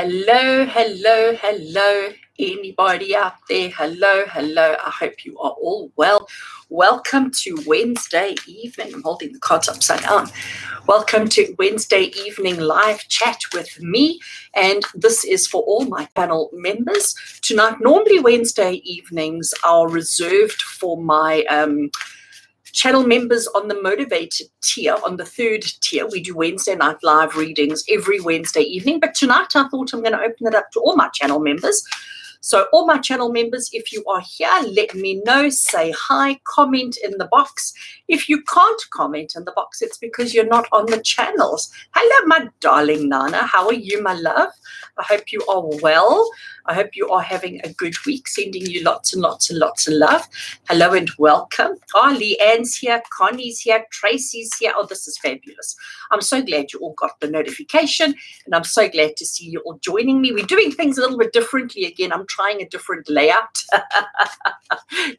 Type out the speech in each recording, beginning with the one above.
Hello, hello, hello, anybody out there? Hello, hello. I hope you are all well. Welcome to Wednesday evening. I'm holding the cards upside down. Welcome to Wednesday evening live chat with me. And this is for all my panel members. Tonight, normally Wednesday evenings are reserved for my channel members on the motivated tier, on the third tier. We do Wednesday night live readings every Wednesday evening, but tonight I thought I'm going to open it up to all my channel members. So all my channel members, if you are here, let me know, say hi, comment in the box. If you can't comment in the box, it's because you're not on the channels. Hello, my darling Nana. How are you, my love? I hope you are well. I hope you are having a good week, sending you lots and lots and lots of love. Hello and welcome. Oh, Leanne's here, Connie's here, Tracy's here. Oh, this is fabulous. I'm so glad you all got the notification, and I'm so glad to see you all joining me. We're doing things a little bit differently again. I'm trying a different layout.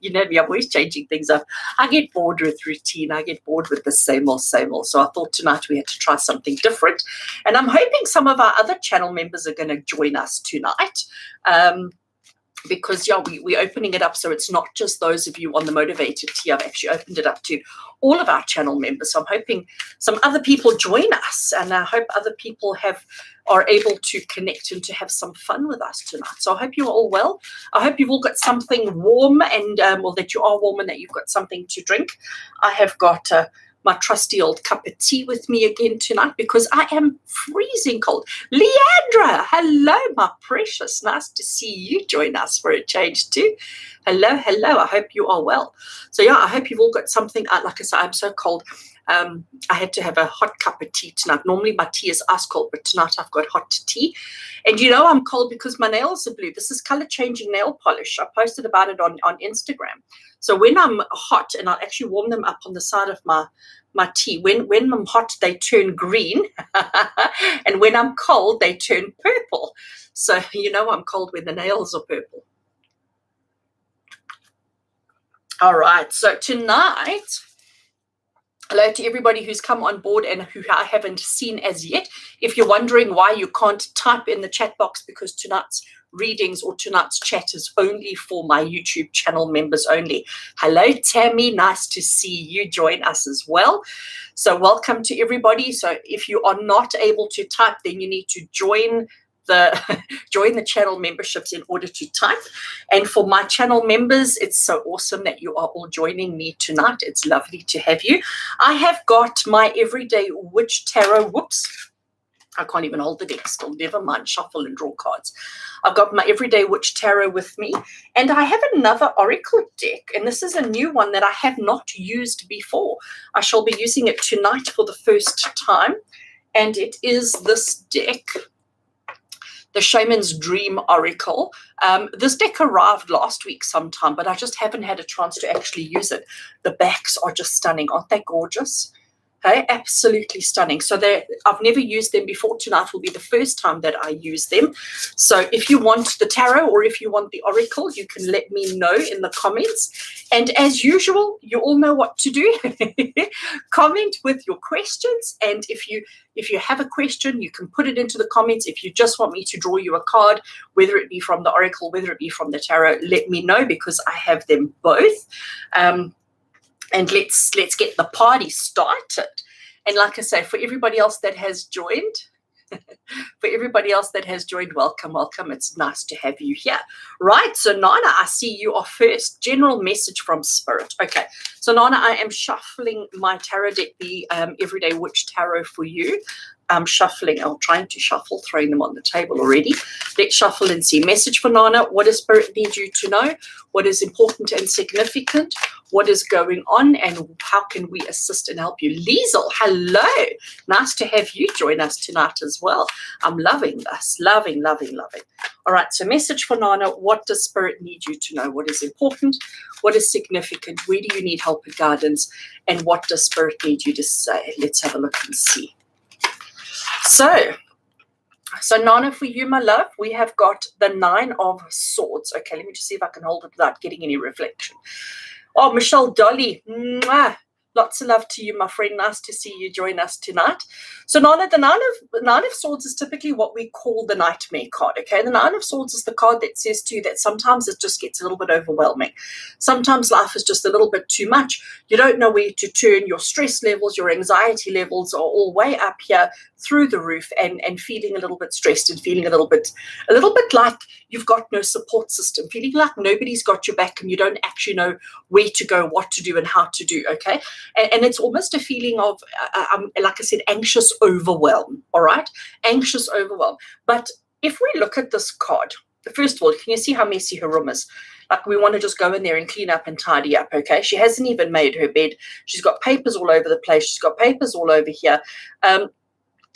You know me, I'm always changing things up. I get bored with routine. I get bored with the same old, same old. So I thought tonight we had to try something different. And I'm hoping some of our other channel members are going to join us tonight. Because we're opening it up so it's not just those of you on the motivated tier. I've actually opened it up to all of our channel members. So I'm hoping some other people join us, and I hope other people are able to connect and to have some fun with us tonight. So I hope you're all well. I hope you've all got something warm, and or that you are warm and that you've got something to drink. I have got my trusty old cup of tea with me again tonight because I am freezing cold. Leandra, hello, my precious. Nice to see you join us for a change too. Hello, hello. I hope you are well. So yeah, I hope you've all got something. Like I said, I'm so cold. I had to have a hot cup of tea tonight. Normally my tea is ice cold, but tonight I've got hot tea. And you know I'm cold because my nails are blue. This is color changing nail polish. I posted about it on Instagram. So when I'm hot, and I'll actually warm them up on the side of my tea, when I'm hot, they turn green. And when I'm cold, they turn purple. So you know I'm cold when the nails are purple. All right, so tonight, hello to everybody who's come on board and who I haven't seen as yet. If you're wondering why you can't type in the chat box, because tonight's readings or tonight's chat is only for my YouTube channel members only. Hello, Tammy. Nice to see you join us as well. So welcome to everybody. So if you are not able to type, then you need to join the channel memberships in order to type. And for my channel members, it's so awesome that you are all joining me tonight. It's lovely to have you. I have got my Everyday Witch Tarot. Whoops. I can't even hold the deck still. Never mind, shuffle and draw cards. I've got my Everyday Witch Tarot with me. And I have another Oracle deck. And this is a new one that I have not used before. I shall be using it tonight for the first time. And it is this deck, the Shaman's Dream Oracle. This deck arrived last week sometime, but I just haven't had a chance to actually use it. The backs are just stunning. Aren't they gorgeous? Okay, absolutely stunning. So I've never used them before. Tonight will be the first time that I use them. So if you want the tarot or if you want the oracle, you can let me know in the comments. And as usual, you all know what to do. Comment with your questions. And if you have a question, you can put it into the comments. If you just want me to draw you a card, whether it be from the oracle, whether it be from the tarot, let me know because I have them both. And let's get the party started. And like I say, for everybody else that has joined, welcome, welcome. It's nice to have you here. Right, so Nana, I see you are first. General message from Spirit. Okay, so Nana, I am shuffling my tarot deck, the Everyday Witch Tarot for you. I'm trying to shuffle, throwing them on the table already. Let's shuffle and see. Message for Nana. What does Spirit need you to know? What is important and significant? What is going on? And how can we assist and help you? Liesel, hello. Nice to have you join us tonight as well. I'm loving this. Loving, loving, loving. All right, so message for Nana. What does Spirit need you to know? What is important? What is significant? Where do you need help and guidance? And what does Spirit need you to say? Let's have a look and see. So Nana, for you, my love, we have got the Nine of Swords. Okay, let me just see if I can hold it without getting any reflection. Oh, Michelle Dolly, mwah. Lots of love to you, my friend. Nice to see you join us tonight. So Nana, the Nine of Swords is typically what we call the nightmare card, okay? The Nine of Swords is the card that says to you that sometimes it just gets a little bit overwhelming. Sometimes life is just a little bit too much. You don't know where to turn. Your stress levels, your anxiety levels are all way up here through the roof, and feeling a little bit stressed and feeling a little bit like you've got no support system, feeling like nobody's got your back and you don't actually know where to go, what to do, and how to do, okay? And it's almost a feeling of, like I said, anxious overwhelm, all right? Anxious overwhelm. But if we look at this card, first of all, can you see how messy her room is? Like, we want to just go in there and clean up and tidy up, okay? She hasn't even made her bed. She's got papers all over the place. She's got papers all over here.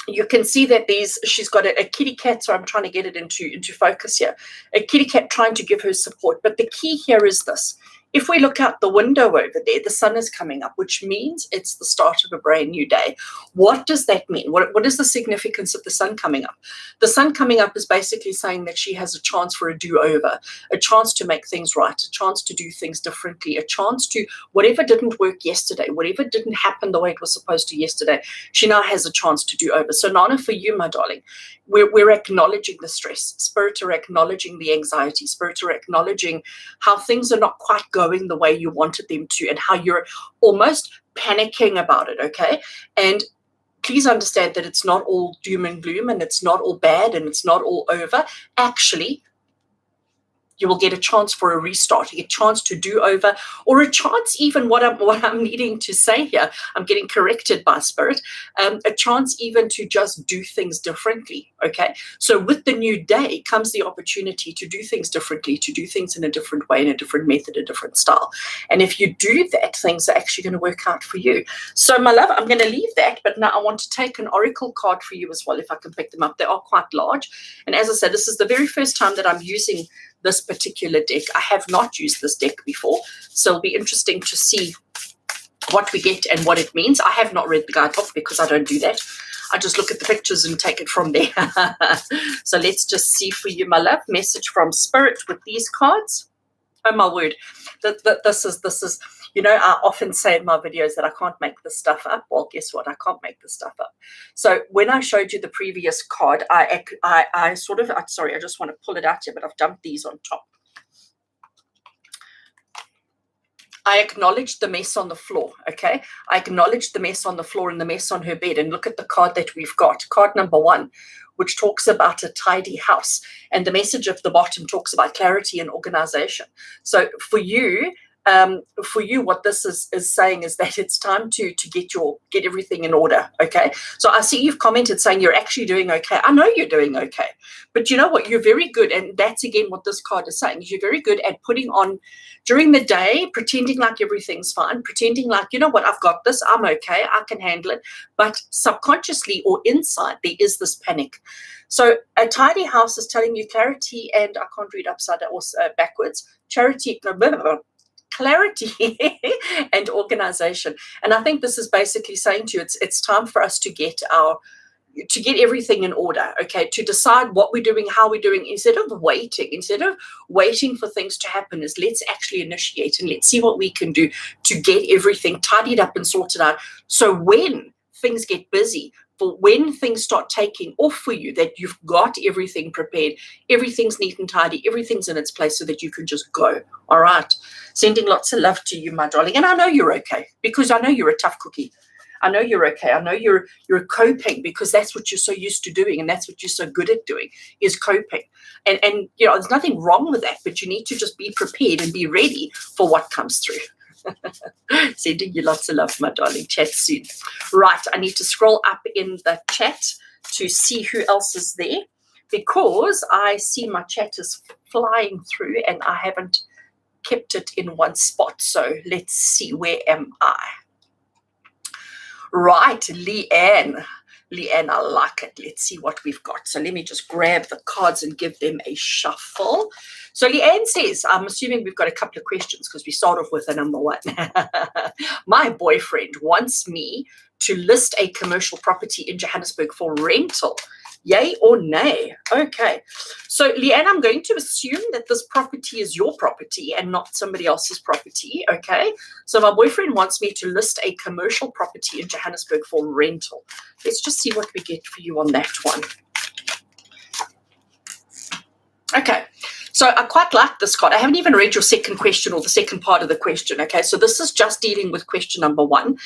You can see that she's got a kitty cat, so I'm trying to get it into focus here. A kitty cat trying to give her support. But the key here is this. If we look out the window over there, the sun is coming up, which means it's the start of a brand new day. What does that mean? What is the significance of the sun coming up? The sun coming up is basically saying that she has a chance for a do-over, a chance to make things right, a chance to do things differently, a chance to, whatever didn't work yesterday, whatever didn't happen the way it was supposed to yesterday, she now has a chance to do over. So Nana, for you, my darling, we're acknowledging the stress. Spirit are acknowledging the anxiety. Spirit are acknowledging how things are not quite going the way you wanted them to, and how you're almost panicking about it, okay? And please understand that it's not all doom and gloom, and it's not all bad, and it's not all over. Actually, you will get a chance for a restart, a chance to do over, or a chance, even what I'm needing to say here, I'm getting corrected by Spirit, a chance even to just do things differently, okay? So with the new day comes the opportunity to do things differently, to do things in a different way, in a different method, a different style. And if you do that, things are actually going to work out for you. So my love, I'm going to leave that, but now I want to take an oracle card for you as well, if I can pick them up. They are quite large. And as I said, this is the very first time that I'm using this particular deck. I have not used this deck before, so it'll be interesting to see what we get and what it means. I have not read the guidebook because I don't do that. I just look at the pictures and take it from there. So let's just see for you, my love. Message from Spirit with these cards. Oh my word, this is, you know, I often say in my videos that I can't make this stuff up. Well, guess what? I can't make this stuff up. So when I showed you the previous card, I sorry, I just want to pull it out here, but I've dumped these on top. I acknowledged the mess on the floor, okay? I acknowledged the mess on the floor and the mess on her bed. And look at the card that we've got, card number 1, which talks about a tidy house. And the message at the bottom talks about clarity and organization. So for you, what this is saying is that it's time to get everything in order, okay? So I see you've commented saying you're actually doing okay. I know you're doing okay, but you know what? You're very good, and that's again what this card is saying. You're very good at putting on during the day, pretending like everything's fine, pretending like, you know what, I've got this, I'm okay, I can handle it. But subconsciously or inside, there is this panic. So a tidy house is telling you clarity, and I can't read upside down or backwards. Clarity and organization. And I think this is basically saying to you, it's time for us to get everything in order, okay, to decide what we're doing, how we're doing, instead of waiting for things to happen, is let's actually initiate and let's see what we can do to get everything tidied up and sorted out. So when things get busy, for when things start taking off for you, that you've got everything prepared, everything's neat and tidy, everything's in its place so that you can just go. All right. Sending lots of love to you, my darling. And I know you're okay, because I know you're a tough cookie. I know you're okay. I know you're coping, because that's what you're so used to doing, and that's what you're so good at doing, is coping. And you know, there's nothing wrong with that, but you need to just be prepared and be ready for what comes through. Sending you lots of love, my darling. Chat soon. Right, I need to scroll up in the chat to see who else is there, because I see my chat is flying through and I haven't kept it in one spot. So let's see, where am I? Right, Leanne, I like it. Let's see what we've got. So let me just grab the cards and give them a shuffle. So Leanne says, I'm assuming we've got a couple of questions, because we start off with a number 1. My boyfriend wants me to list a commercial property in Johannesburg for rental. Yay or nay? Okay. So, Leanne, I'm going to assume that this property is your property and not somebody else's property. Okay. So, my boyfriend wants me to list a commercial property in Johannesburg for rental. Let's just see what we get for you on that one. Okay. So I quite like this card. I haven't even read your second question or the second part of the question. Okay, so this is just dealing with question number 1.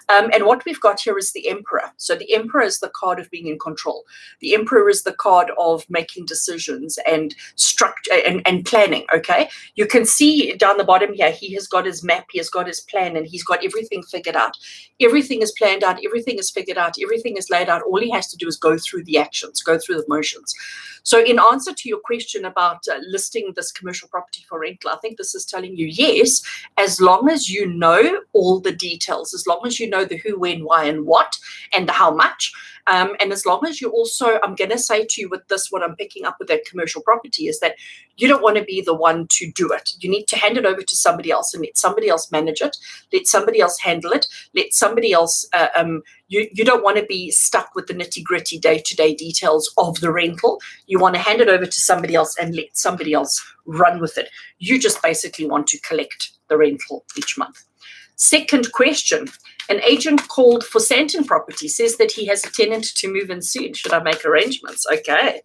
And what we've got here is the Emperor. So the Emperor is the card of being in control. The Emperor is the card of making decisions and structure and planning. Okay, you can see down the bottom here, he has got his map, he has got his plan, and he's got everything figured out. Everything is planned out, everything is figured out, everything is laid out. All he has to do is go through the actions, go through the motions. So in answer to your question about listing this commercial property for rental, I think this is telling you, yes, as long as you know all the details, as long as you know the who, when, why, and what, and the how much, and as long as you also, I'm going to say to you with this, what I'm picking up with that commercial property is that you don't want to be the one to do it. You need to hand it over to somebody else and let somebody else manage it, let somebody else handle it, let somebody else, you don't want to be stuck with the nitty-gritty day-to-day details of the rental. You want to hand it over to somebody else and let somebody else run with it. You just basically want to collect the rental each month. Second question, an agent called for Santon Property says that he has a tenant to move in soon. Should I make arrangements? Okay,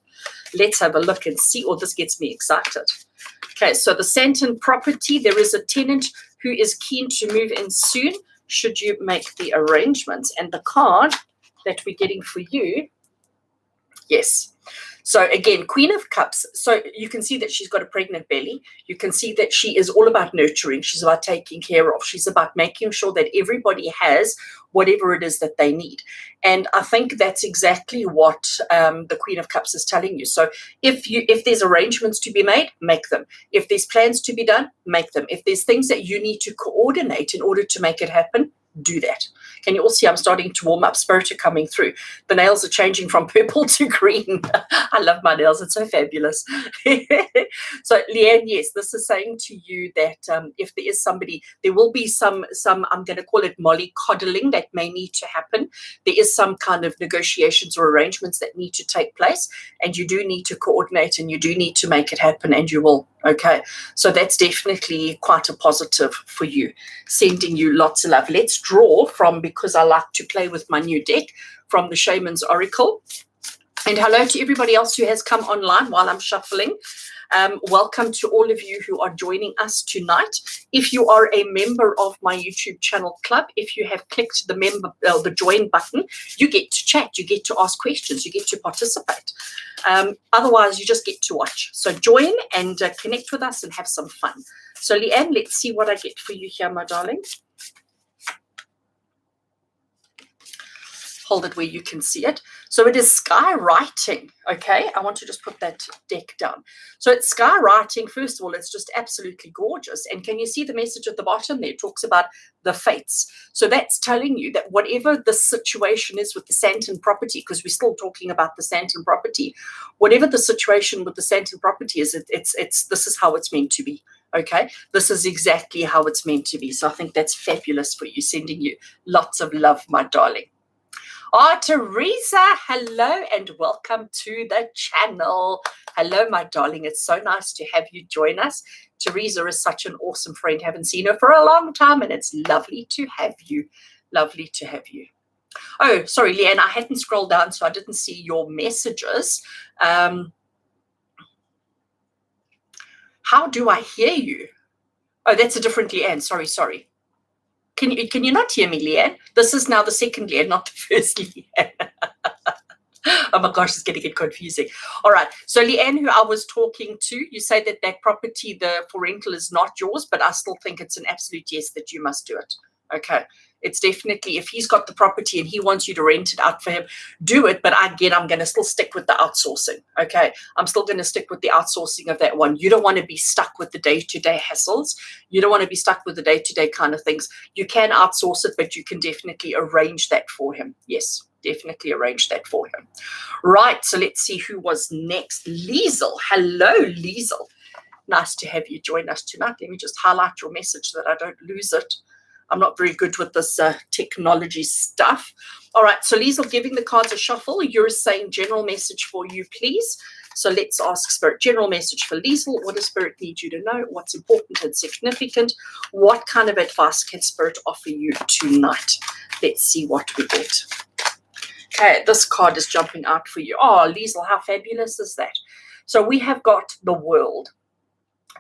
let's have a look and see. Oh, this gets me excited. Okay, so the Santon Property, there is a tenant who is keen to move in soon. Should you make the arrangements? And the card that we're getting for you, yes. So again, Queen of Cups. So you can see that she's got a pregnant belly. You can see that she is all about nurturing. She's about taking care of. She's about making sure that everybody has whatever it is that they need. And I think that's exactly what the Queen of Cups is telling you. So if there's arrangements to be made, make them. If there's plans to be done, make them. If there's things that you need to coordinate in order to make it happen, do that. Can you all see I'm starting to warm up? Spirits are coming through. The nails are changing from purple to green. I love my nails. It's so fabulous. So, Leanne, yes, this is saying to you that if there is somebody, there will be some I'm going to call it mollycoddling that may need to happen. There is some kind of negotiations or arrangements that need to take place, and you do need to coordinate and you do need to make it happen, and you will. Okay, so that's definitely quite a positive for you. Sending you lots of love. Let's draw from, because I like to play with my new deck, from the Shaman's Oracle. And hello to everybody else who has come online while I'm shuffling. Welcome to all of you who are joining us tonight. If you are a member of my YouTube channel club, if you have clicked the join button, you get to chat, you get to ask questions, you get to participate. Otherwise, you just get to watch. So join and connect with us and have some fun. So Leanne, let's see what I get for you here, my darling. Hold it where you can see it. So it is skywriting, okay? I want to just put that deck down. So it's skywriting. First of all, it's just absolutely gorgeous. And can you see the message at the bottom there? It talks about the fates. So that's telling you that whatever the situation is with the Santon property, because we're still talking about the Santon property, whatever the situation with the Santon property is, this is how it's meant to be. Okay, this is exactly how it's meant to be. So I think that's fabulous for you. Sending you lots of love, my darling. Teresa, hello and welcome to the channel. Hello, my darling. It's so nice to have you join us. Teresa is such an awesome friend. Haven't seen her for a long time, and it's lovely to have you. Lovely to have you. Oh, sorry, Leanne, I hadn't scrolled down, so I didn't see your messages. How do I hear you? Oh, that's a different Leanne. Sorry. Can you not hear me, Leanne? This is now the second Leanne, not the first Leanne. Oh my gosh, it's going to get confusing. All right. So Leanne, who I was talking to, you say that property, for rental, is not yours, but I still think it's an absolute yes that you must do it. Okay. It's definitely, if he's got the property and he wants you to rent it out for him, do it. But again, I'm going to still stick with the outsourcing. Okay. I'm still going to stick with the outsourcing of that one. You don't want to be stuck with the day-to-day hassles. You don't want to be stuck with the day-to-day kind of things. You can outsource it, but you can definitely arrange that for him. Yes, definitely arrange that for him. Right. So let's see who was next. Liesel. Hello, Liesel. Nice to have you join us tonight. Let me just highlight your message so that I don't lose it. I'm not very good with this technology stuff. All right, so Liesl, giving the cards a shuffle. You're saying general message for you, please. So let's ask Spirit, general message for Liesl. What does Spirit need you to know? What's important and significant? What kind of advice can Spirit offer you tonight? Let's see what we get. Okay, this card is jumping out for you. Oh, Liesl, how fabulous is that? So we have got the World.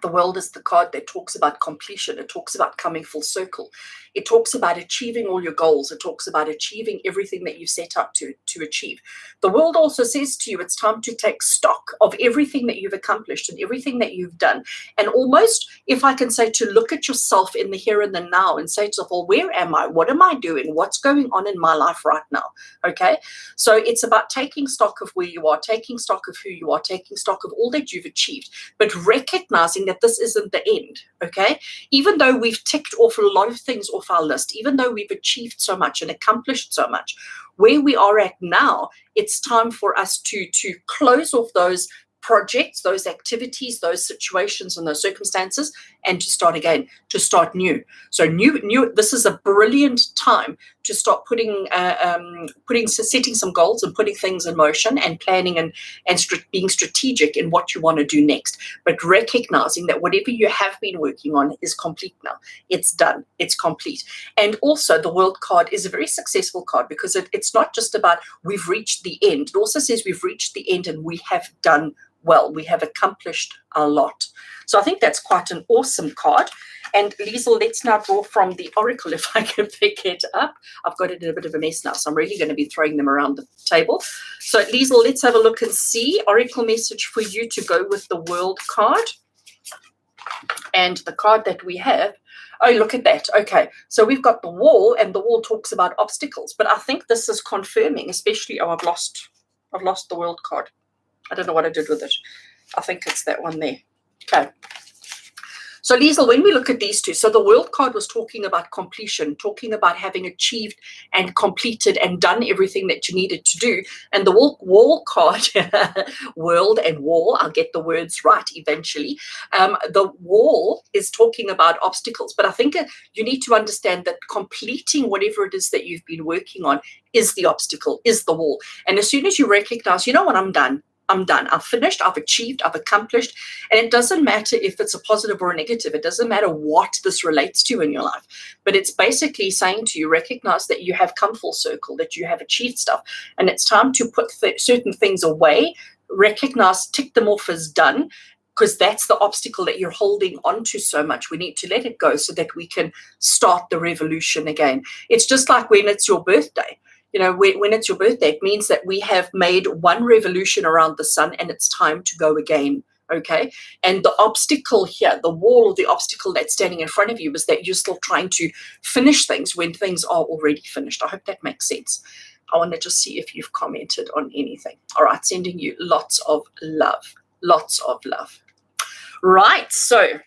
The World is the card that talks about completion. It talks about coming full circle. It talks about achieving all your goals. It talks about achieving everything that you set out to achieve. The World also says to you, it's time to take stock of everything that you've accomplished and everything that you've done. And almost, if I can say, to look at yourself in the here and the now and say to yourself, well, where am I? What am I doing? What's going on in my life right now? Okay. So it's about taking stock of where you are, taking stock of who you are, taking stock of all that you've achieved, but recognizing that this isn't the end. Okay. Even though we've ticked off a lot of things off our list, even though we've achieved so much and accomplished so much, where we are at now, it's time for us to close off those projects, those activities, those situations and those circumstances, and to start again, to start new. So new. This is a brilliant time to start setting some goals and putting things in motion and planning and being strategic in what you want to do next. But recognizing that whatever you have been working on is complete now. It's done. It's complete. And also the World card is a very successful card because it's not just about we've reached the end. It also says we've reached the end and we have done well. We have accomplished a lot. So I think that's quite an awesome card. And Liesl, let's now draw from the Oracle if I can pick it up. I've got it in a bit of a mess now, so I'm really going to be throwing them around the table. So Liesl, let's have a look and see. Oracle message for you to go with the World card. And the card that we have, oh, look at that. Okay, so we've got the Wall, and the Wall talks about obstacles. But I think this is confirming, especially, I've lost the World card. I don't know what I did with it. I think it's that one there. Okay. So Liesl, when we look at these two, so the World card was talking about completion, talking about having achieved and completed and done everything that you needed to do. And the Wall card, World and Wall, I'll get the words right eventually. The Wall is talking about obstacles. But I think you need to understand that completing whatever it is that you've been working on is the obstacle, is the wall. And as soon as you recognize, you know what, I'm done. I'm done. I've finished. I've achieved. I've accomplished. And it doesn't matter if it's a positive or a negative. It doesn't matter what this relates to in your life. But it's basically saying to you, recognize that you have come full circle, that you have achieved stuff. And it's time to put certain things away, recognize, tick them off as done, because that's the obstacle that you're holding on to so much. We need to let it go so that we can start the revolution again. It's just like when it's your birthday. You know, when it's your birthday, it means that we have made one revolution around the sun and it's time to go again, okay? And the obstacle here, the wall or the obstacle that's standing in front of you is that you're still trying to finish things when things are already finished. I hope that makes sense. I want to just see if you've commented on anything. All right, sending you lots of love, lots of love. Right, so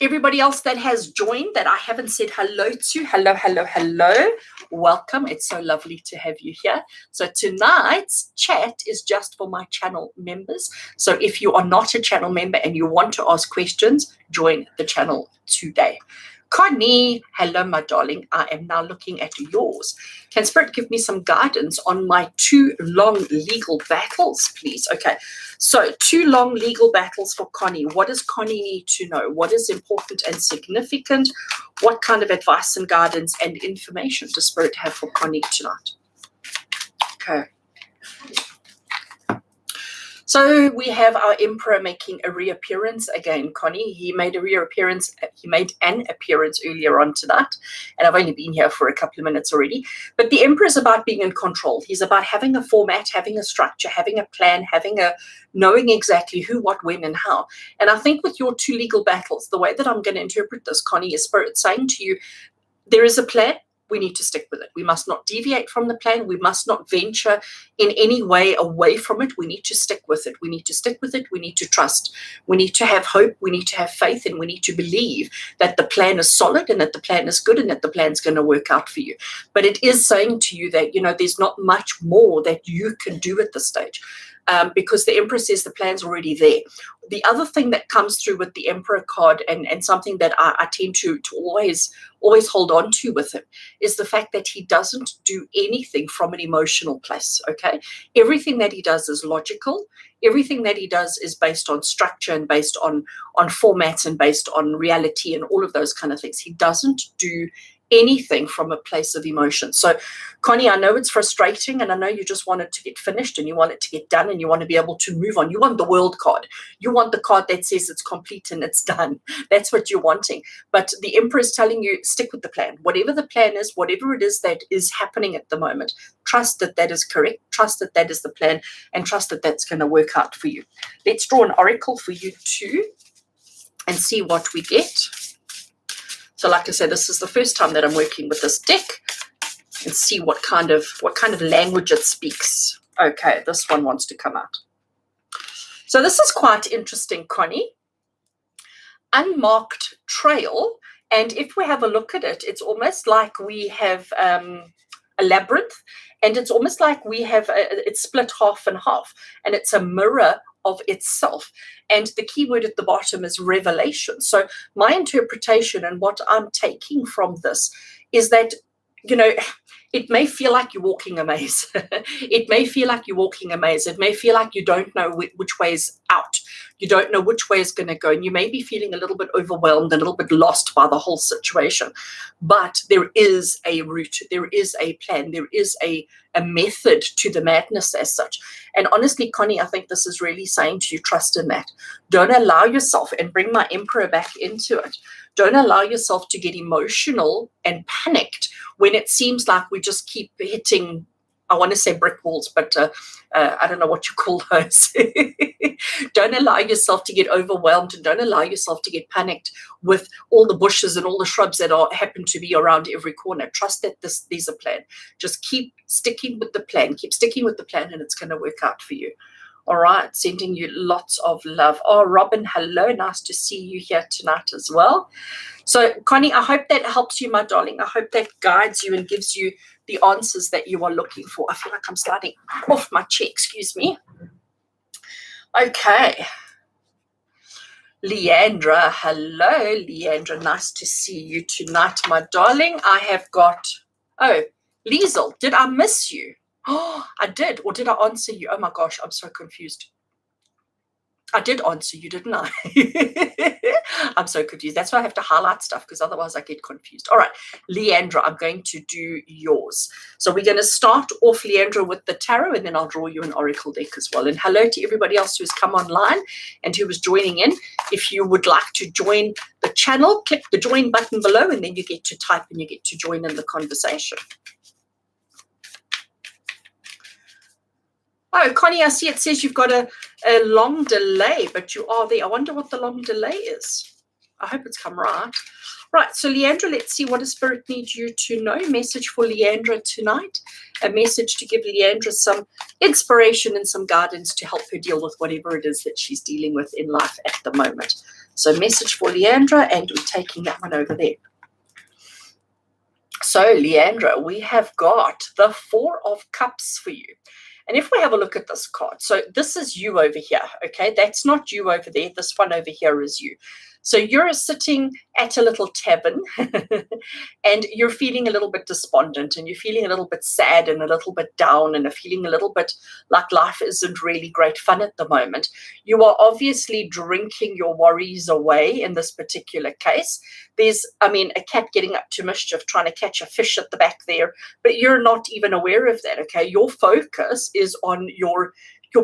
everybody else that has joined that I haven't said hello to, hello, hello, hello. Welcome. It's so lovely to have you here. So tonight's chat is just for my channel members. So if you are not a channel member and you want to ask questions, join the channel today. Connie, hello, my darling. I am now looking at yours. Can Spirit give me some guidance on my 2 long legal battles, please? Okay, so 2 long legal battles for Connie. What does Connie need to know? What is important and significant? What kind of advice and guidance and information does Spirit have for Connie tonight? Okay. So we have our Emperor making a reappearance again, Connie. He made an appearance earlier on tonight, and I've only been here for a couple of minutes already. But the Emperor is about being in control. He's about having a format, having a structure, having a plan, knowing exactly who, what, when, and how. And I think with your 2 legal battles, the way that I'm going to interpret this, Connie, is Spirit saying to you, there is a plan. We need to stick with it. We must not deviate from the plan. We must not venture in any way away from it. We need to stick with it. We need to stick with it. We need to trust. We need to have hope. We need to have faith, and we need to believe that the plan is solid and that the plan is good and that the plan's going to work out for you. But it is saying to you that, you know, there's not much more that you can do at this stage. Because the Emperor says the plan's already there. The other thing that comes through with the Emperor card and something that I tend to always always hold on to with him is the fact that he doesn't do anything from an emotional place, okay? Everything that he does is logical. Everything that he does is based on structure and based on formats and based on reality and all of those kind of things. He doesn't do anything from a place of emotion. So, Connie, I know it's frustrating, and I know you just want it to get finished and you want it to get done and you want to be able to move on. You want the world card. You want the card that says it's complete and it's done. That's what you're wanting. But the Emperor is telling you, stick with the plan. Whatever the plan is, whatever it is that is happening at the moment, trust that that is correct, trust that that is the plan, and trust that that's going to work out for you. Let's draw an oracle for you too and see what we get. So like I said, this is the first time that I'm working with this deck, and see what kind of language it speaks. Okay, this one wants to come out. So this is quite interesting, Connie. Unmarked trail, and if we have a look at it, it's almost like we have a labyrinth, and it's almost like we have it's split half and half, and it's a mirror of itself. And the key word at the bottom is revelation. So my interpretation and what I'm taking from this is that, you know, it may feel like you're walking a maze. It may feel like you're walking a maze. It may feel like you don't know which way is out. You don't know which way is going to go. And you may be feeling a little bit overwhelmed, a little bit lost by the whole situation. But there is a route. There is a plan. There is a method to the madness as such. And honestly, Connie, I think this is really saying to you, trust in that. Don't allow yourself, and bring my Emperor back into it, don't allow yourself to get emotional and panicked when it seems like we just keep hitting, I want to say brick walls, but I don't know what you call those. Don't allow yourself to get overwhelmed, and don't allow yourself to get panicked with all the bushes and all the shrubs that happen to be around every corner. Trust that there's a plan. Just keep sticking with the plan. Keep sticking with the plan, and it's going to work out for you. All right, sending you lots of love. Oh, Robin, hello. Nice to see you here tonight as well. So, Connie, I hope that helps you, my darling. I hope that guides you and gives you the answers that you are looking for. I feel like I'm sliding off my chair. Excuse me. Okay. Leandra, hello. Leandra, nice to see you tonight, my darling. I have got, oh, Liesel, did I miss you? Oh, I did. Or did I answer you? Oh my gosh, I'm so confused. I did answer you, didn't I? I'm so confused. That's why I have to highlight stuff, because otherwise I get confused. All right, Leandra, I'm going to do yours. So we're going to start off, Leandra, with the tarot, and then I'll draw you an oracle deck as well. And hello to everybody else who's come online and who was joining in. If you would like to join the channel, click the join button below, and then you get to type and you get to join in the conversation. Oh, Connie, I see it says you've got a long delay, but you are there. I wonder what the long delay is. I hope it's come right. Right, so Leandra, let's see what does Spirit need you to know. Message for Leandra tonight. A message to give Leandra some inspiration and some guidance to help her deal with whatever it is that she's dealing with in life at the moment. So message for Leandra, and we're taking that one over there. So, Leandra, we have got the Four of Cups for you. And if we have a look at this card, so this is you over here, okay? That's not you over there. This one over here is you. So you're sitting at a little tavern and you're feeling a little bit despondent, and you're feeling a little bit sad and a little bit down, and are feeling a little bit like life isn't really great fun at the moment. You are obviously drinking your worries away in this particular case. There's, I mean, a cat getting up to mischief, trying to catch a fish at the back there, but you're not even aware of that, okay? Your focus is on your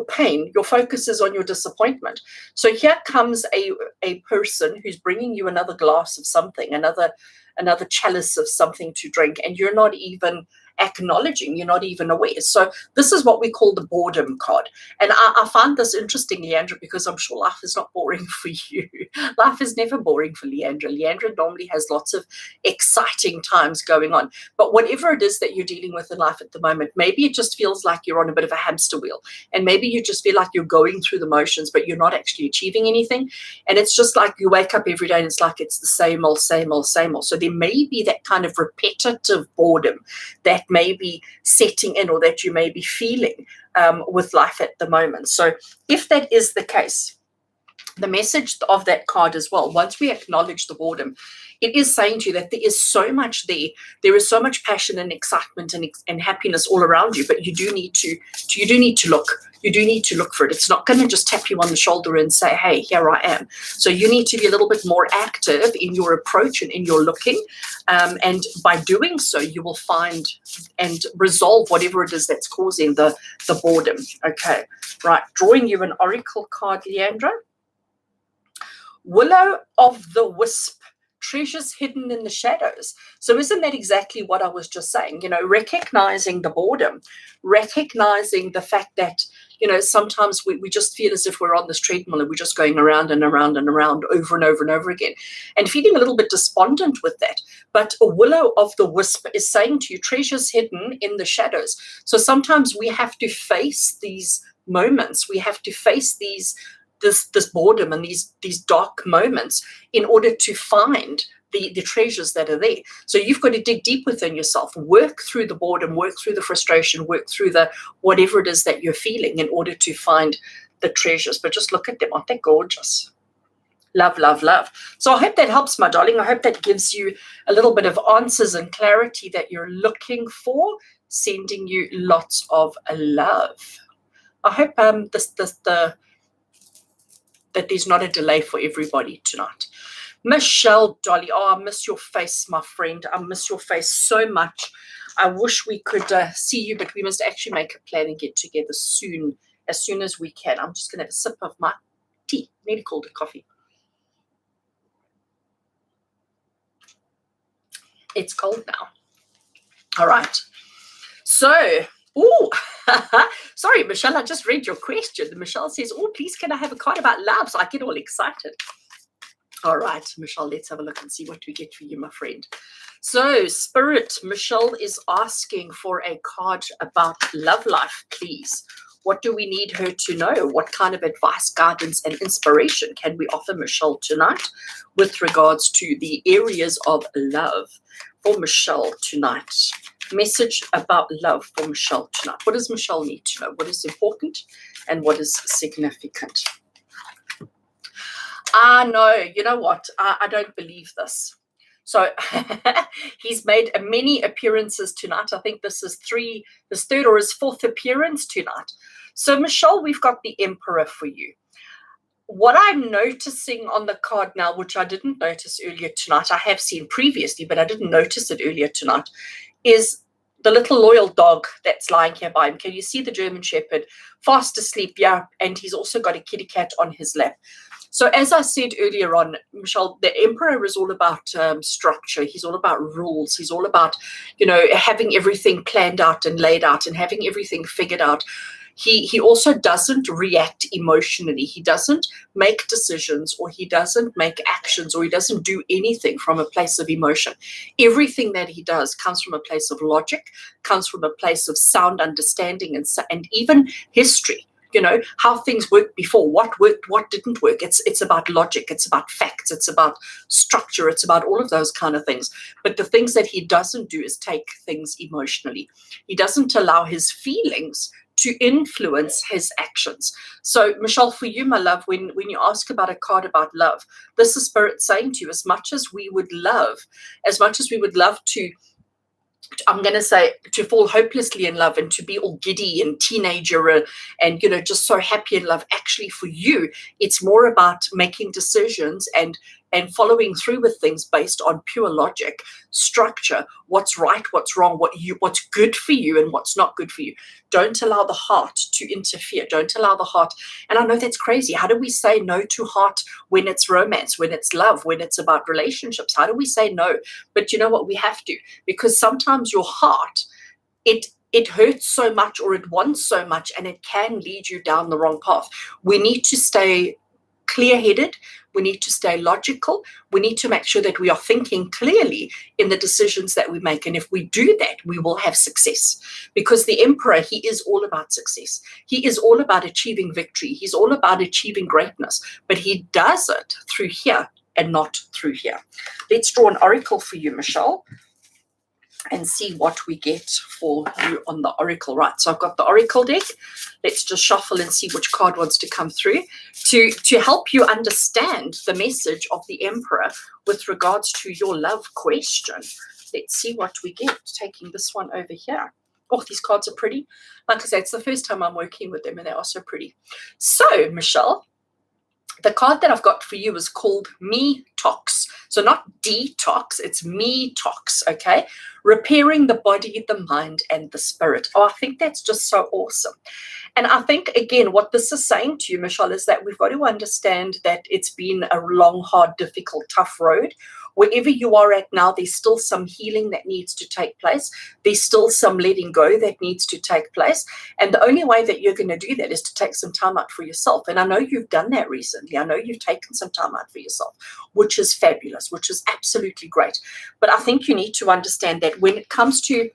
pain. Your focus is on your disappointment. So here comes a person who's bringing you another glass of something, another chalice of something to drink, and you're not even acknowledging, you're not even aware. So this is what we call the boredom card. And I find this interesting, Leandra, because I'm sure life is not boring for you. Life is never boring for Leandra. Leandra normally has lots of exciting times going on. But whatever it is that you're dealing with in life at the moment, maybe it just feels like you're on a bit of a hamster wheel. And maybe you just feel like you're going through the motions, but you're not actually achieving anything. And it's just like you wake up every day and it's like it's the same old, same old, same old. So there may be that kind of repetitive boredom that may be setting in, or that you may be feeling with life at the moment. So if that is the case, the message of that card as well, once we acknowledge the boredom, it is saying to you that there is so much there. There is so much passion and excitement and happiness all around you, but you do need to look. You do need to look for it. It's not going to just tap you on the shoulder and say, hey, here I am. So you need to be a little bit more active in your approach and in your looking. And by doing so, you will find and resolve whatever it is that's causing the boredom. Okay, right. Drawing you an oracle card, Leandra. Willow of the wisp, treasures hidden in the shadows. So isn't that exactly what I was just saying? You know, recognizing the boredom, recognizing the fact that, you know, sometimes we just feel as if we're on this treadmill and we're just going around and around and around over and over and over again and feeling a little bit despondent with that. But a willow of the wisp is saying to you, treasures hidden in the shadows. So sometimes we have to face these moments. We have to face this boredom and these dark moments in order to find the treasures that are there. So you've got to dig deep within yourself, work through the boredom, work through the frustration, work through the whatever it is that you're feeling in order to find the treasures. But just look at them. Aren't they gorgeous? Love, love, love. So I hope that helps, my darling. I hope that gives you a little bit of answers and clarity that you're looking for, sending you lots of love. I hope that there's not a delay for everybody tonight. Michelle, Dolly, oh, I miss your face, my friend. I miss your face so much. I wish we could see you, but we must actually make a plan and get together soon, as soon as we can. I'm just going to have a sip of my tea. Nearly called it coffee. It's cold now. All right. So, oh, sorry, Michelle, I just read your question. Michelle says, oh, please, can I have a card about love? So I get all excited. All right, Michelle, let's have a look and see what we get for you, my friend. So, Spirit, Michelle is asking for a card about love life, please. What do we need her to know? What kind of advice, guidance, and inspiration can we offer Michelle tonight with regards to the areas of love for Michelle tonight? Message about love for Michelle tonight. What does Michelle need to know? What is important and what is significant? No, you know what? I don't believe this. So he's made many appearances tonight. I think this is his third or his fourth appearance tonight. So Michelle, we've got the Emperor for you. What I'm noticing on the card now, which I didn't notice earlier tonight, I have seen previously, but I didn't notice it earlier tonight, is the little loyal dog that's lying here by him. Can you see the German Shepherd? Fast asleep, yeah, and he's also got a kitty cat on his lap. So as I said earlier on, Michelle, the Emperor is all about structure. He's all about rules. He's all about, you know, having everything planned out and laid out and having everything figured out. He also doesn't react emotionally. He doesn't make decisions, or he doesn't make actions, or he doesn't do anything from a place of emotion. Everything that he does comes from a place of logic, comes from a place of sound understanding and even history. You know, how things worked before, what worked, what didn't work. It's about logic, it's about facts, it's about structure, it's about all of those kind of things. But the things that he doesn't do is take things emotionally. He doesn't allow his feelings to influence his actions. So, Michelle, for you, my love, when you ask about a card about love, this is Spirit saying to you, as much as we would love to, I'm going to say, to fall hopelessly in love and to be all giddy and teenager and, you know, just so happy in love. Actually, for you, it's more about making decisions and following through with things based on pure logic, structure, what's right, what's wrong, what's good for you and what's not good for you. Don't allow the heart to interfere. Don't allow the heart. And I know that's crazy. How do we say no to heart when it's romance, when it's love, when it's about relationships? How do we say no? But you know what? We have to, because sometimes your heart, it hurts so much, or it wants so much, and it can lead you down the wrong path. We need to stay clear-headed. We need to stay logical. We need to make sure that we are thinking clearly in the decisions that we make. And if we do that, we will have success, because the Emperor, he is all about success. He is all about achieving victory. He's all about achieving greatness, but he does it through here and not through here. Let's draw an oracle for you, Michelle. and see what we get for you on the oracle. Right, so I've got the oracle deck. Let's just shuffle and see which card wants to come through to help you understand the message of the Emperor with regards to your love question. Let's see what we get, taking this one over here. Oh, these cards are pretty. Like I said, it's the first time I'm working with them and they are so pretty. So, Michelle, the card that I've got for you is called Me Tox. So not detox, it's Me Tox, okay? Repairing the body, the mind, and the spirit. Oh, I think that's just so awesome. And I think, again, what this is saying to you, Michelle, is that we've got to understand that it's been a long, hard, difficult, tough road. Wherever you are at now, there's still some healing that needs to take place. There's still some letting go that needs to take place. And the only way that you're going to do that is to take some time out for yourself. And I know you've done that recently. I know you've taken some time out for yourself, which is fabulous, which is absolutely great. But I think you need to understand that when it comes to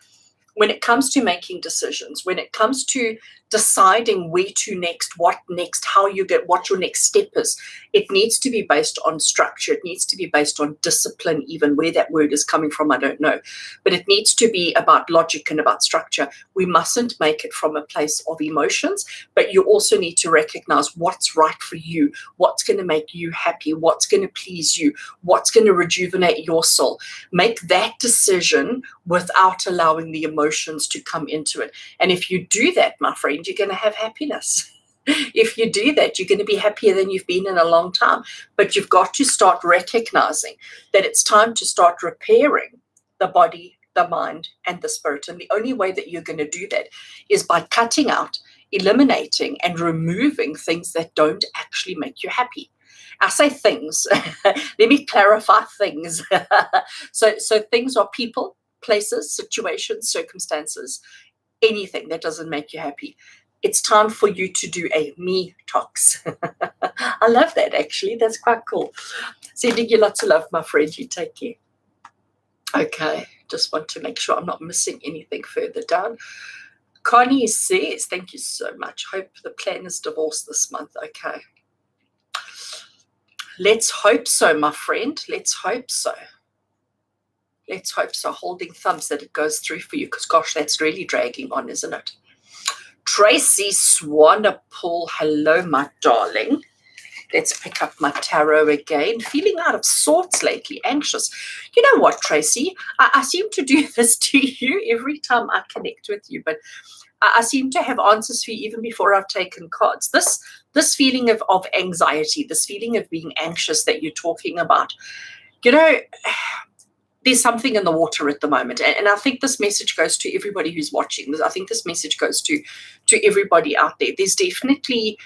making decisions, when it comes to deciding where to next, what next, how you get, what your next step is, it needs to be based on structure. It needs to be based on discipline, even where that word is coming from, I don't know. But it needs to be about logic and about structure. We mustn't make it from a place of emotions, but you also need to recognize what's right for you, what's going to make you happy, what's going to please you, what's going to rejuvenate your soul. Make that decision without allowing the emotions to come into it. And if you do that, my friend, you're going to have happiness. If you do that, you're going to be happier than you've been in a long time. But you've got to start recognizing that it's time to start repairing the body, the mind, and the spirit. And the only way that you're going to do that is by cutting out, eliminating, and removing things that don't actually make you happy. I say things. Let me clarify things. So things are people, places, situations, circumstances, anything that doesn't make you happy. It's time for you to do a Me Tox. I love that, actually. That's quite cool. Sending you lots of love, my friend. You take care. Okay, just want to make sure I'm not missing anything further down. Connie says, thank you so much. Hope the plan is divorced this month. Okay. Let's hope so, my friend. Let's hope so. Let's hope so. Holding thumbs that it goes through for you, because gosh, that's really dragging on, isn't it? Tracy Swanepoel, hello, my darling. Let's pick up my tarot again. Feeling out of sorts lately, anxious. You know what, Tracy? I seem to do this to you every time I connect with you, but I seem to have answers for you even before I've taken cards. This feeling of anxiety, this feeling of being anxious that you're talking about, you know, there's something in the water at the moment. And I think this message goes to everybody who's watching. I think this message goes to everybody out there. There's definitely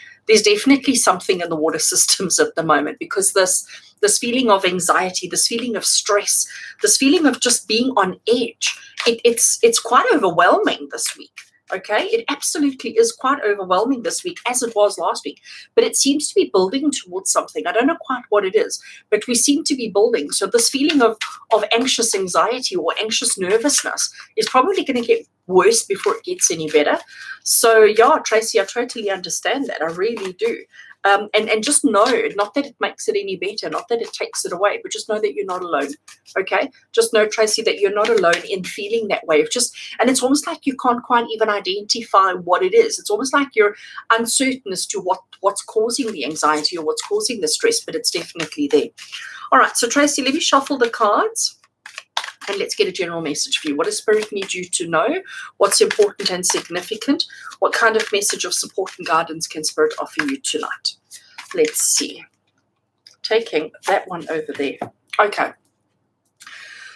something in the water systems at the moment, because this feeling of anxiety, this feeling of stress, this feeling of just being on edge, it's quite overwhelming this week. Okay, it absolutely is quite overwhelming this week, as it was last week, but it seems to be building towards something. I don't know quite what it is, but we seem to be building. So this feeling of anxious anxiety or anxious nervousness is probably going to get worse before it gets any better. So yeah, Tracy, I totally understand that. I really do. And just know, not that it makes it any better, not that it takes it away, but just know that you're not alone, okay? Just know, Tracy, that you're not alone in feeling that way. And it's almost like you can't quite even identify what it is. It's almost like you're uncertain as to what's causing the anxiety or what's causing the stress, but it's definitely there. All right, so Tracy, let me shuffle the cards. And let's get a general message for you. What does Spirit need you to know? What's important and significant? What kind of message of support and guidance can Spirit offer you tonight? Let's see. Taking that one over there. Okay.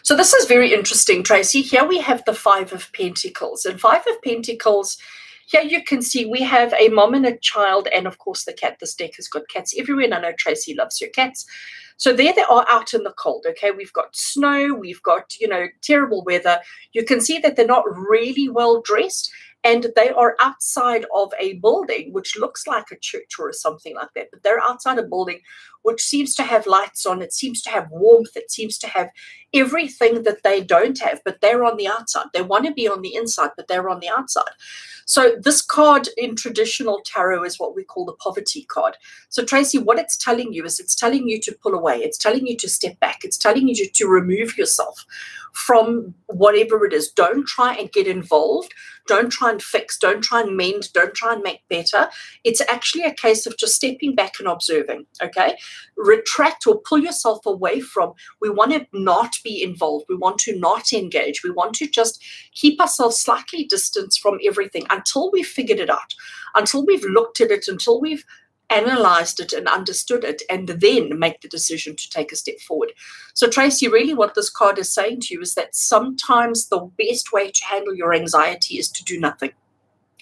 So this is very interesting, Tracy. Here we have the Five of Pentacles. And Five of Pentacles, here you can see we have a mom and a child, and of course the cat. This deck has got cats everywhere, and I know Tracy loves her cats. So there they are out in the cold, okay? We've got snow, we've got, terrible weather. You can see that they're not really well dressed, and they are outside of a building which looks like a church or something like that, but they're outside a building which seems to have lights on, it seems to have warmth, it seems to have everything that they don't have, but they're on the outside. They want to be on the inside, but they're on the outside. So this card in traditional tarot is what we call the poverty card. So Tracy, what it's telling you is it's telling you to pull away. It's telling you to step back. It's telling you to remove yourself from whatever it is. Don't try and get involved. Don't try and fix. Don't try and mend. Don't try and make better. It's actually a case of just stepping back and observing, okay? Retract or pull yourself away from. We want to not be involved. We want to not engage. We want to just keep ourselves slightly distanced from everything until we've figured it out, until we've looked at it, until we've analyzed it and understood it, and then make the decision to take a step forward. So Tracy, really what this card is saying to you is that sometimes the best way to handle your anxiety is to do nothing.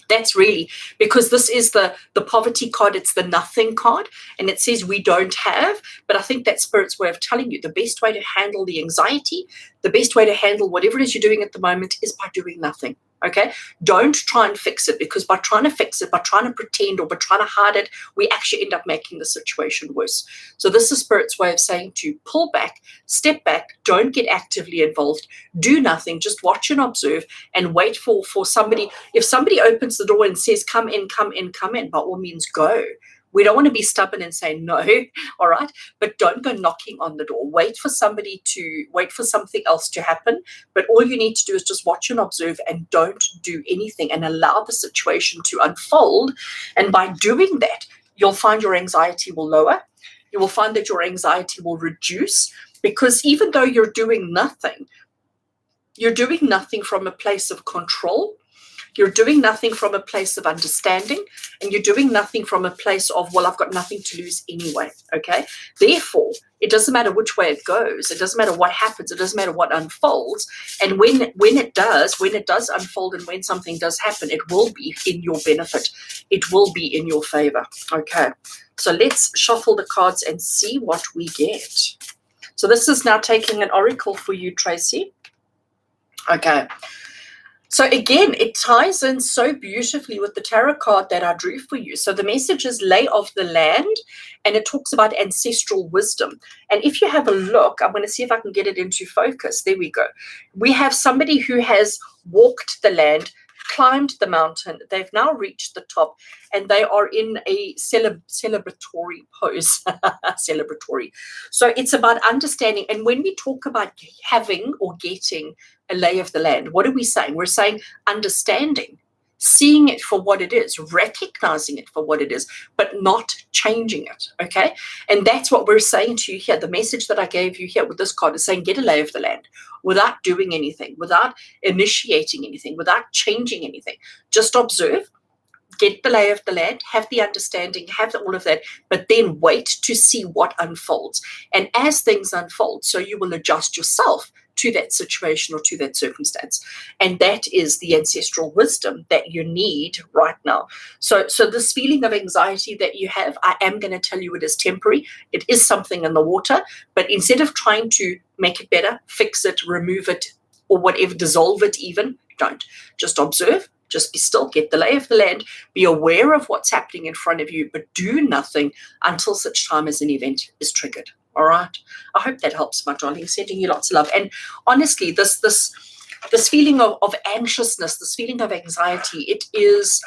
That's really, because this is the poverty card, it's the nothing card, and it says we don't have, but I think that's Spirit's way of telling you the best way to handle the anxiety, the best way to handle whatever it is you're doing at the moment is by doing nothing. Okay, don't try and fix it, because by trying to fix it, by trying to pretend or by trying to hide it, we actually end up making the situation worse. So this is Spirit's way of saying to pull back, step back, don't get actively involved, do nothing, just watch and observe and wait for somebody. If somebody opens the door and says, come in, come in, come in, by all means go. We don't want to be stubborn and say no, all right? But don't go knocking on the door. Wait for something else to happen. But all you need to do is just watch and observe and don't do anything and allow the situation to unfold. And by doing that, you'll find your anxiety will lower. You will find that your anxiety will reduce, because even though you're doing nothing from a place of control. You're doing nothing from a place of understanding, and you're doing nothing from a place of, well, I've got nothing to lose anyway, okay? Therefore, it doesn't matter which way it goes. It doesn't matter what happens. It doesn't matter what unfolds. And when it does unfold and when something does happen, it will be in your benefit. It will be in your favor, okay? So let's shuffle the cards and see what we get. So this is now taking an oracle for you, Tracy. Okay. So again, it ties in so beautifully with the tarot card that I drew for you. So the message is lay of the land, and it talks about ancestral wisdom. And if you have a look, I'm going to see if I can get it into focus. There we go. We have somebody who has walked the land, climbed the mountain. They've now reached the top, and they are in a celebratory pose. Celebratory. So it's about understanding. And when we talk about having or getting a lay of the land, what are we saying? We're saying understanding, seeing it for what it is, recognizing it for what it is, but not changing it, okay? And that's what we're saying to you here. The message that I gave you here with this card is saying get a lay of the land without doing anything, without initiating anything, without changing anything. Just observe, get the lay of the land, have the understanding, have all of that, but then wait to see what unfolds. And as things unfold, so you will adjust yourself to that situation or to that circumstance. And that is the ancestral wisdom that you need right now. So this feeling of anxiety that you have, I am going to tell you it is temporary. It is something in the water, but instead of trying to make it better, fix it, remove it, or whatever, dissolve it even, don't. Just observe, just be still, get the lay of the land, be aware of what's happening in front of you, but do nothing until such time as an event is triggered. All right. I hope that helps, my darling. Sending you lots of love. And honestly, this feeling of anxiousness, this feeling of anxiety, it is,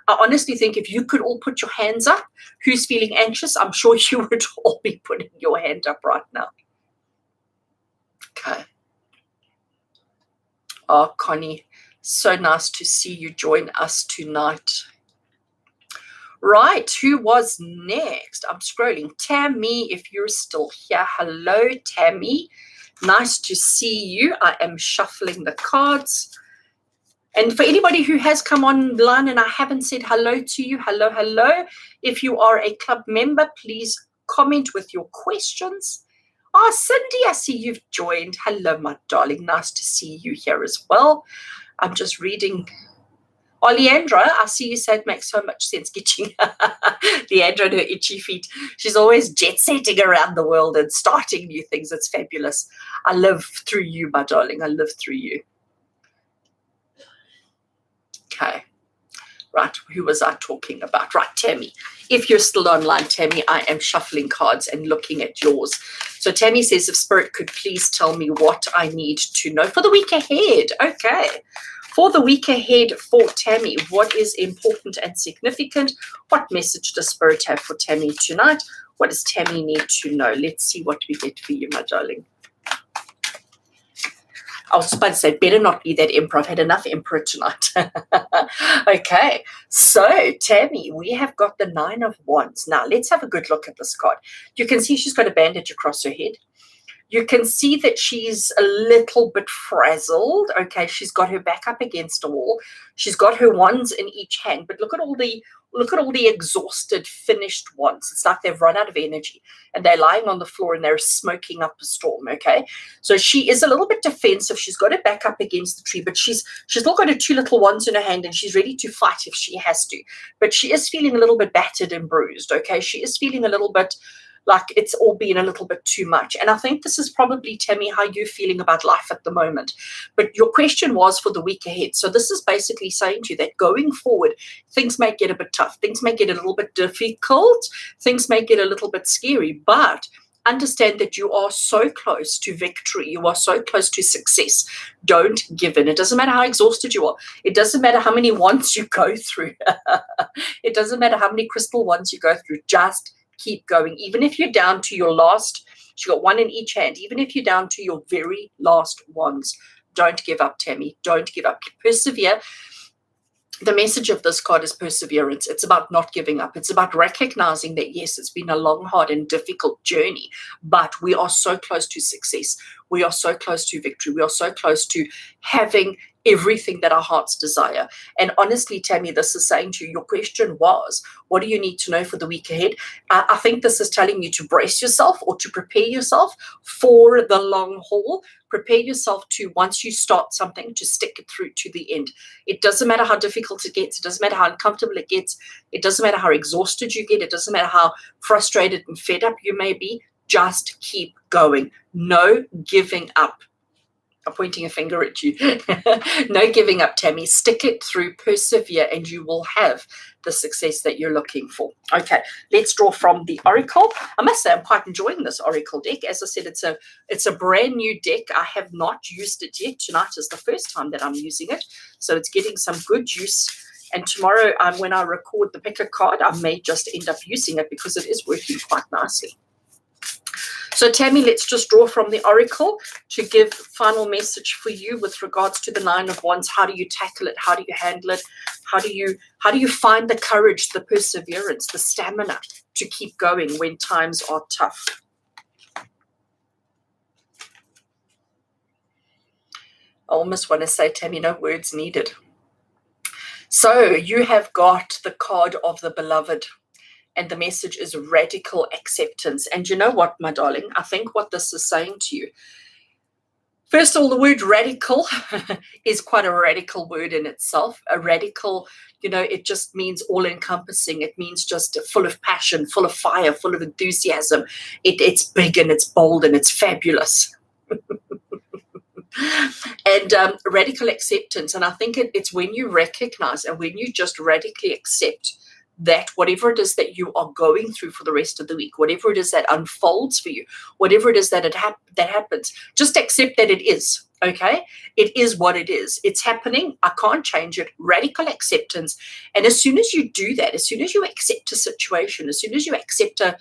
I honestly think if you could all put your hands up, who's feeling anxious, I'm sure you would all be putting your hand up right now. Okay. Oh, Connie, so nice to see you join us tonight. Right, who was next? I'm scrolling. Tammy, if you're still here. Hello, Tammy. Nice to see you. I am shuffling the cards. And for anybody who has come online and I haven't said hello to you, hello, hello. If you are a club member, please comment with your questions. Oh, Cindy, I see you've joined. Hello, my darling. Nice to see you here as well. I'm just reading. Oh, Leandra, I see you said makes so much sense. Getting Leandra and her itchy feet. She's always jet-setting around the world and starting new things. It's fabulous. I live through you, my darling. I live through you. Okay. Right, who was I talking about? Right, Tammy. If you're still online, Tammy, I am shuffling cards and looking at yours. So Tammy says, if Spirit could please tell me what I need to know for the week ahead. Okay. For the week ahead for Tammy, what is important and significant? What message does Spirit have for Tammy tonight? What does Tammy need to know? Let's see what we get for you, my darling. I was about to say, better not be that emperor. I've had enough emperor tonight. Okay, so Tammy, we have got the 9 of Wands. Now, let's have a good look at this card. You can see she's got a bandage across her head. You can see that she's a little bit frazzled. Okay, she's got her back up against a wall. She's got her wands in each hand, but look at all the exhausted, finished wands. It's like they've run out of energy and they're lying on the floor and they're smoking up a storm. Okay, so she is a little bit defensive. She's got her back up against the tree, but she's still got her 2 little wands in her hand and she's ready to fight if she has to. But she is feeling a little bit battered and bruised. Okay, she is feeling a little bit like it's all been a little bit too much. And I think this is probably, Tammy, how you're feeling about life at the moment. But your question was for the week ahead. So this is basically saying to you that going forward, things may get a bit tough. Things may get a little bit difficult. Things may get a little bit scary. But understand that you are so close to victory. You are so close to success. Don't give in. It doesn't matter how exhausted you are. It doesn't matter how many wands you go through. It doesn't matter how many crystal wands you go through. Just keep going. Even if you're down to your last, you got 1 in each hand, even if you're down to your very last wands, don't give up, Tammy. Don't give up. Persevere. The message of this card is perseverance. It's about not giving up. It's about recognizing that, yes, it's been a long, hard, and difficult journey, but we are so close to success. We are so close to victory. We are so close to having everything that our hearts desire. And honestly, Tammy, this is saying to you, your question was, what do you need to know for the week ahead? I think this is telling you to brace yourself or to prepare yourself for the long haul. Prepare yourself to, once you start something, to stick it through to the end. It doesn't matter how difficult it gets. It doesn't matter how uncomfortable it gets. It doesn't matter how exhausted you get. It doesn't matter how frustrated and fed up you may be. Just keep going. No giving up. I'm pointing a finger at you. No giving up, Tammy. Stick it through, persevere, and you will have the success that you're looking for. Okay, let's draw from the Oracle. I must say I'm quite enjoying this Oracle deck. As I said, it's a brand new deck. I have not used it yet. Tonight is the first time that I'm using it, so it's getting some good use. And tomorrow, when I record the pick a card, I may just end up using it because it is working quite nicely. So, Tammy, let's just draw from the Oracle to give final message for you with regards to the 9 of Wands. How do you tackle it? How do you handle it? How do you find the courage, the perseverance, the stamina to keep going when times are tough? I almost want to say, Tammy, no words needed. So you have got the card of the Beloved. And the message is radical acceptance. And you know what, my darling? I think what this is saying to you, first of all, the word radical is quite a radical word in itself. A radical, it just means all-encompassing. It means just full of passion, full of fire, full of enthusiasm. It's big and it's bold and it's fabulous. And radical acceptance. And I think it's when you recognize and when you just radically accept that whatever it is that you are going through for the rest of the week, whatever it is that unfolds for you, whatever it is that that happens, just accept that it is, okay? It is what it is. It's happening. I can't change it. Radical acceptance. And as soon as you do that, as soon as you accept a situation, as soon as you accept a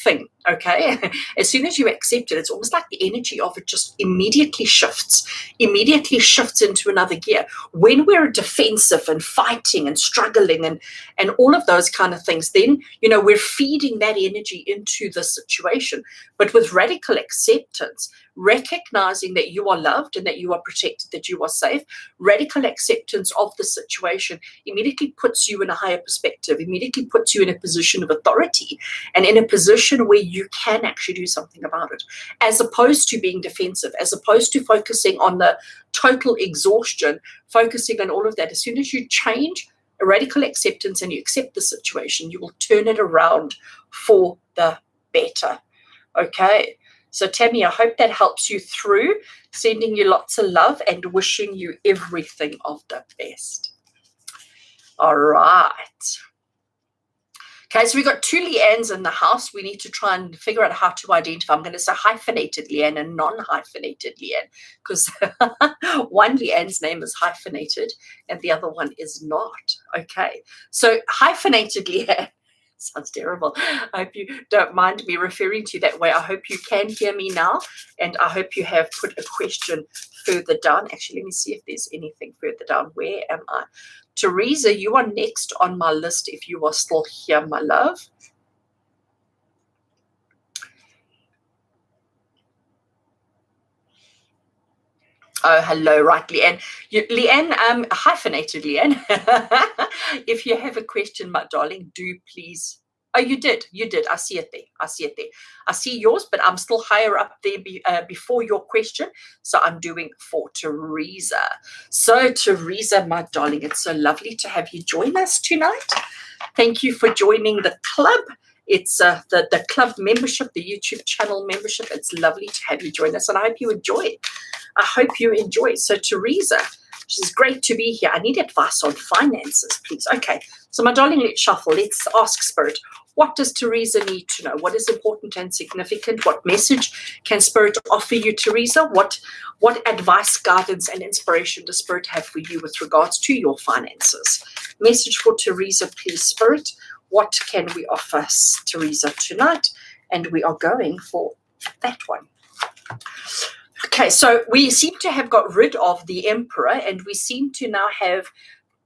thing, okay? As soon as you accept it, it's almost like the energy of it just immediately shifts into another gear. When we're defensive and fighting and struggling and all of those kind of things, then, we're feeding that energy into the situation. But with radical acceptance, recognizing that you are loved and that you are protected, that you are safe, radical acceptance of the situation immediately puts you in a higher perspective, immediately puts you in a position of authority and in a position where you can actually do something about it, as opposed to being defensive, as opposed to focusing on the total exhaustion, focusing on all of that. As soon as you change a radical acceptance and you accept the situation, you will turn it around for the better. Okay. So, Tammy, I hope that helps you through, sending you lots of love and wishing you everything of the best. All right. Okay, so we've got 2 Leannes in the house. We need to try and figure out how to identify. I'm going to say hyphenated Leanne and non-hyphenated Leanne, because one Leanne's name is hyphenated and the other one is not. Okay, so hyphenated Leanne sounds terrible. I hope you don't mind me referring to you that way. I hope you can hear me now, and I hope you have put a question further down. Actually, let me see if there's anything further down. Where am I? Teresa, you are next on my list if you are still here, my love. Oh, hello, right, Leanne. Leanne, hyphenated Leanne. If you have a question, my darling, do please. Oh, you did. I see it there. I see yours, but I'm still higher up there before your question. So I'm doing for Teresa. So Teresa, my darling, it's so lovely to have you join us tonight. Thank you for joining the club. It's the club membership, the YouTube channel membership. It's lovely to have you join us, and I hope you enjoy it. So Teresa, it's great to be here. I need advice on finances, please. Okay, so my darling, let's shuffle. Let's ask Spirit. What does Teresa need to know? What is important and significant? What message can Spirit offer you, Teresa? What advice, guidance, and inspiration does Spirit have for you with regards to your finances? Message for Teresa, please, Spirit. What can we offer Teresa tonight? And we are going for that one. Okay, so we seem to have got rid of the Emperor, and we seem to now have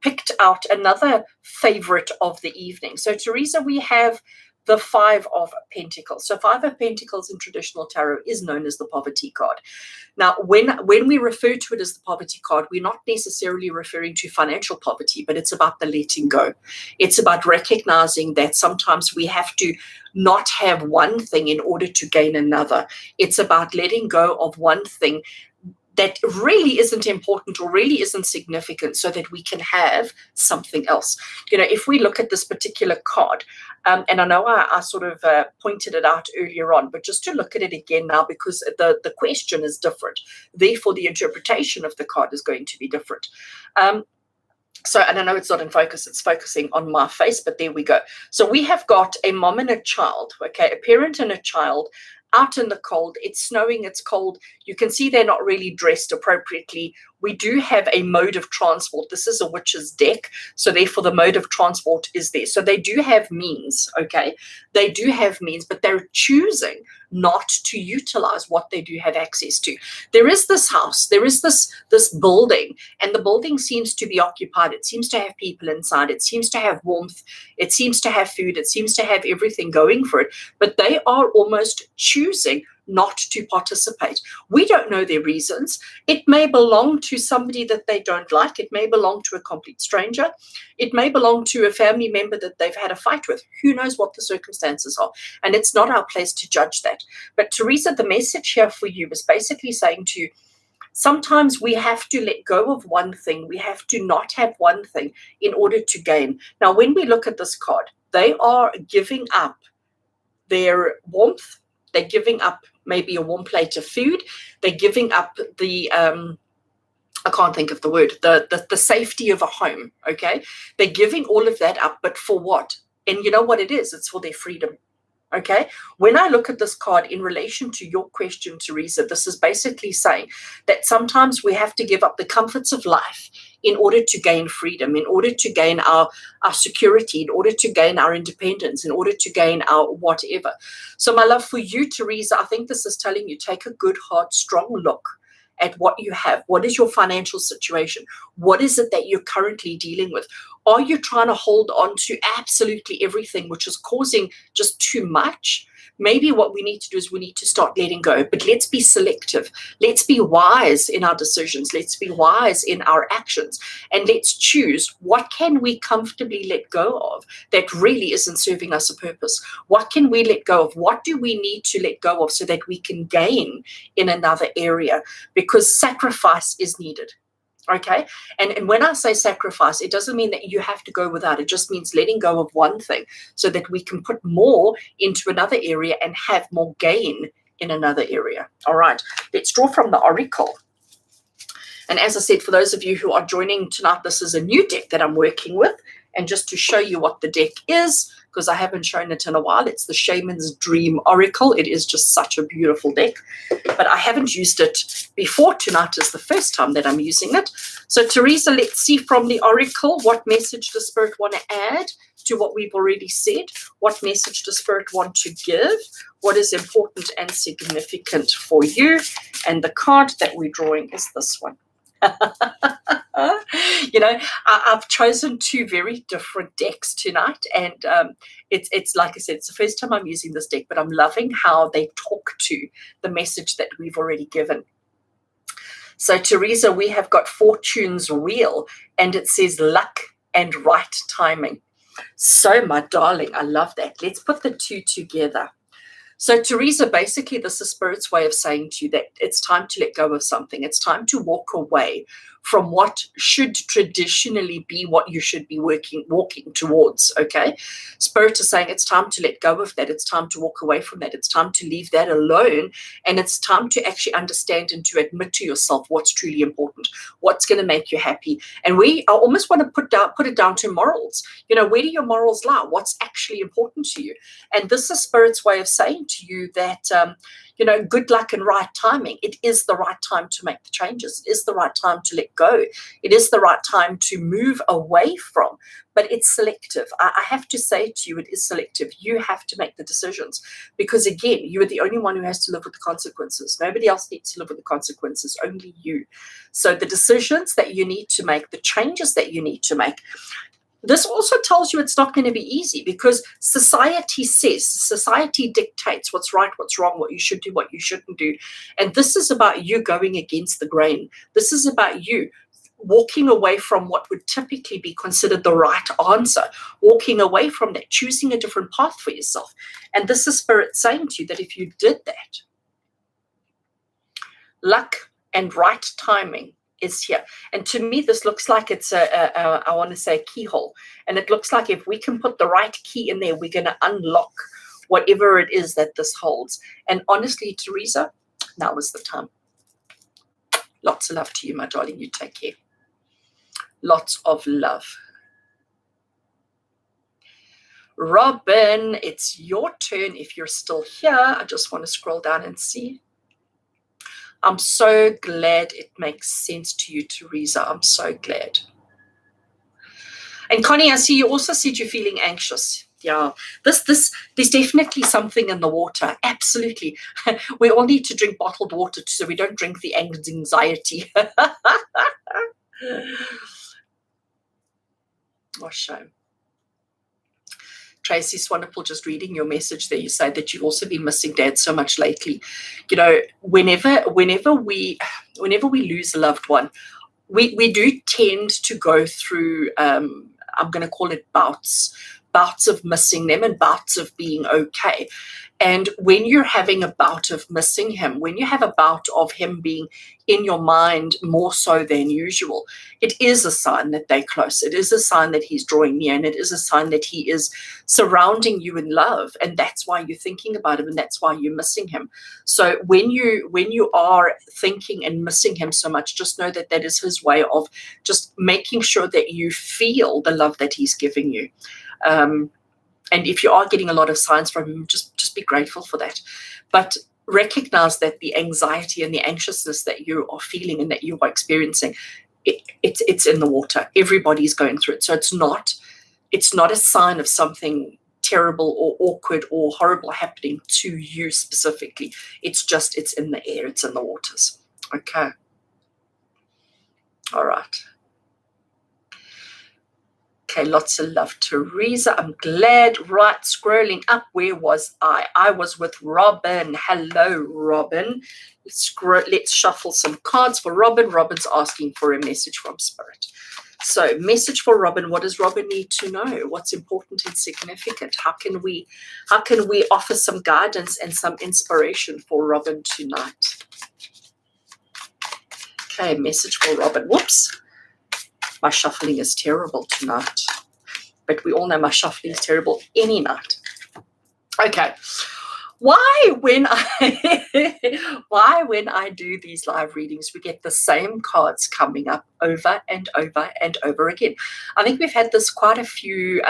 picked out another favorite of the evening. So Teresa, we have the 5 of Pentacles. So 5 of Pentacles in traditional tarot is known as the poverty card. Now, when we refer to it as the poverty card, we're not necessarily referring to financial poverty, but it's about the letting go. It's about recognizing that sometimes we have to not have one thing in order to gain another. It's about letting go of one thing that really isn't important or really isn't significant so that we can have something else. You know, if we look at this particular card, and I know I sort of pointed it out earlier on, but just to look at it again now, because the question is different. Therefore, the interpretation of the card is going to be different. So, and I know it's not in focus, it's focusing on my face, but there we go. So we have got a mom and a child, okay, a parent and a child out in the cold. It's snowing, it's cold. You can see they're not really dressed appropriately. We do have a mode of transport. This is a witch's deck, so therefore the mode of transport is there. So they do have means, okay? They do have means, but they're choosing not to utilize what they do have access to. There is this house, there is this building, and the building seems to be occupied. It seems to have people inside. It seems to have warmth. It seems to have food. It seems to have everything going for it, but they are almost choosing not to participate. We don't know their reasons. It may belong to somebody that they don't like. It may belong to a complete stranger. It may belong to a family member that they've had a fight with. Who knows what the circumstances are? And it's not our place to judge that. But Teresa, the message here for you is basically saying to you, sometimes we have to let go of one thing. We have to not have one thing in order to gain. Now, when we look at this card, they are giving up their warmth. They're giving up maybe a warm plate of food. They're giving up the, I can't think of the word, the safety of a home, okay? They're giving all of that up, but for what? And you know what it is? It's for their freedom, okay? When I look at this card in relation to your question, Teresa, this is basically saying that sometimes we have to give up the comforts of life in order to gain freedom, in order to gain our security, in order to gain our independence, in order to gain our whatever. So my love, for you, Teresa, I think this is telling you, take a good, hard, strong look at what you have. What is your financial situation? What is it that you're currently dealing with? Are you trying to hold on to absolutely everything, which is causing just too much? Maybe what we need to do is we need to start letting go, but let's be selective. Let's be wise in our decisions. Let's be wise in our actions, and let's choose what can we comfortably let go of that really isn't serving us a purpose. What can we let go of? What do we need to let go of so that we can gain in another area? Because sacrifice is needed. Okay. And when I say sacrifice, it doesn't mean that you have to go without. It just means letting go of one thing so that we can put more into another area and have more gain in another area. All right. Let's draw from the Oracle. And as I said, for those of you who are joining tonight, this is a new deck that I'm working with. And just to show you what the deck is, because I haven't shown it in a while, it's the Shaman's Dream Oracle. It is just such a beautiful deck, but I haven't used it before. Tonight is the first time that I'm using it. So Teresa, let's see from the Oracle, what message does Spirit want to add to what we've already said? What message does Spirit want to give? What is important and significant for you? And the card that we're drawing is this one. You know, I've chosen two very different decks tonight, and it's like I said, it's the first time I'm using this deck, but I'm loving how they talk to the message that we've already given. So Teresa, we have got Fortune's Wheel, and it says luck and right timing. So my darling, I love that. Let's put the two together. So Teresa, basically this is Spirit's way of saying to you that it's time to let go of something. It's time to walk away from what should traditionally be what you should be walking towards, okay? Spirit is saying it's time to let go of that. It's time to walk away from that. It's time to leave that alone, and it's time to actually understand and to admit to yourself what's truly important, what's going to make you happy. And I almost want to put it down to morals. You know, where do your morals lie? What's actually important to you? And this is Spirit's way of saying to you that, you know, good luck and right timing. It is the right time to make the changes. It is the right time to let go. It is the right time to move away from, but it's selective. I have to say to you, it is selective. You have to make the decisions, because again, you are the only one who has to live with the consequences. Nobody else needs to live with the consequences, only you. So the decisions that you need to make, the changes that you need to make, this also tells you it's not going to be easy, because society dictates what's right, what's wrong, what you should do, what you shouldn't do. And this is about you going against the grain. This is about you walking away from what would typically be considered the right answer, walking away from that, choosing a different path for yourself. And this is Spirit saying to you that if you did that, luck and right timing is here. And to me, this looks like it's I want to say a keyhole. And it looks like if we can put the right key in there, we're going to unlock whatever it is that this holds. And honestly, Teresa, now is the time. Lots of love to you, my darling. You take care. Lots of love. Robin, it's your turn if you're still here. I just want to scroll down and see. I'm so glad it makes sense to you, Teresa. I'm so glad. And Connie, I see you also said you're feeling anxious. Yeah, there's definitely something in the water. Absolutely. We all need to drink bottled water so we don't drink the anxiety. Oh, shame. Tracy, it's wonderful just reading your message there. You say that you've also been missing Dad so much lately. You know, whenever we lose a loved one, we do tend to go through, I'm going to call it bouts of missing them and bouts of being okay. And when you're having a bout of missing him, when you have a bout of him being in your mind more so than usual, it is a sign that they're close. It is a sign that he's drawing near, and it is a sign that he is surrounding you in love. And that's why you're thinking about him, and that's why you're missing him. So when you are thinking and missing him so much, just know that that is his way of just making sure that you feel the love that he's giving you. And if you are getting a lot of signs from him, just be grateful for that. But recognize that the anxiety and the anxiousness that you are feeling and that you are experiencing, it's in the water. Everybody's going through it. So it's not a sign of something terrible or awkward or horrible happening to you specifically. It's in the air. It's in the waters. Okay. All right. Okay, lots of love, Teresa. I'm glad. Right, scrolling up. Where was I? I was with Robin. Hello, Robin. Let's shuffle some cards for Robin. Robin's asking for a message from Spirit. So, message for Robin. What does Robin need to know? What's important and significant? How can we offer some guidance and some inspiration for Robin tonight? Okay, message for Robin. Whoops. My shuffling is terrible tonight, but we all know my shuffling is terrible any night. Okay. Why when I do these live readings, we get the same cards coming up over and over and over again? I think we've had this quite a few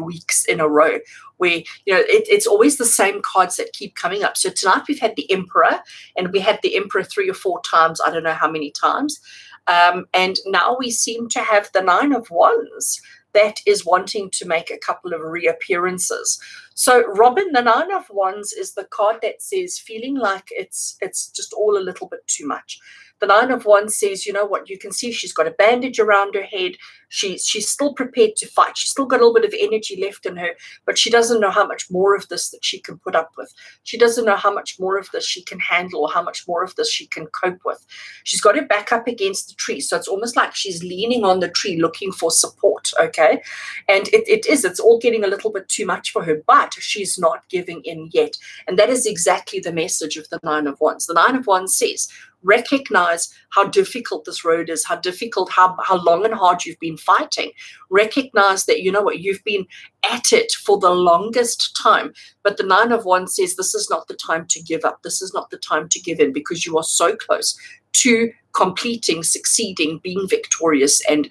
weeks in a row where it's always the same cards that keep coming up. So tonight we've had the Emperor, and we had the Emperor 3 or 4 times. I don't know how many times. And now we seem to have the Nine of Wands that is wanting to make a couple of reappearances. So Robin, the Nine of Wands is the card that says feeling like it's just all a little bit too much. The Nine of Wands says, you know what, you can see she's got a bandage around her head. She's still prepared to fight. She's still got a little bit of energy left in her, but she doesn't know how much more of this that she can put up with. She doesn't know how much more of this she can handle or how much more of this she can cope with. She's got her back up against the tree. So it's almost like she's leaning on the tree looking for support, okay? And it's all getting a little bit too much for her, but she's not giving in yet. And that is exactly the message of the Nine of Wands. The Nine of Wands says, recognize how difficult this road is, how difficult, how long and hard you've been fighting. Recognize that, you know what, you've been at it for the longest time. But the Nine of Wands says this is not the time to give up. This is not the time to give in, because you are so close to completing, succeeding, being victorious, and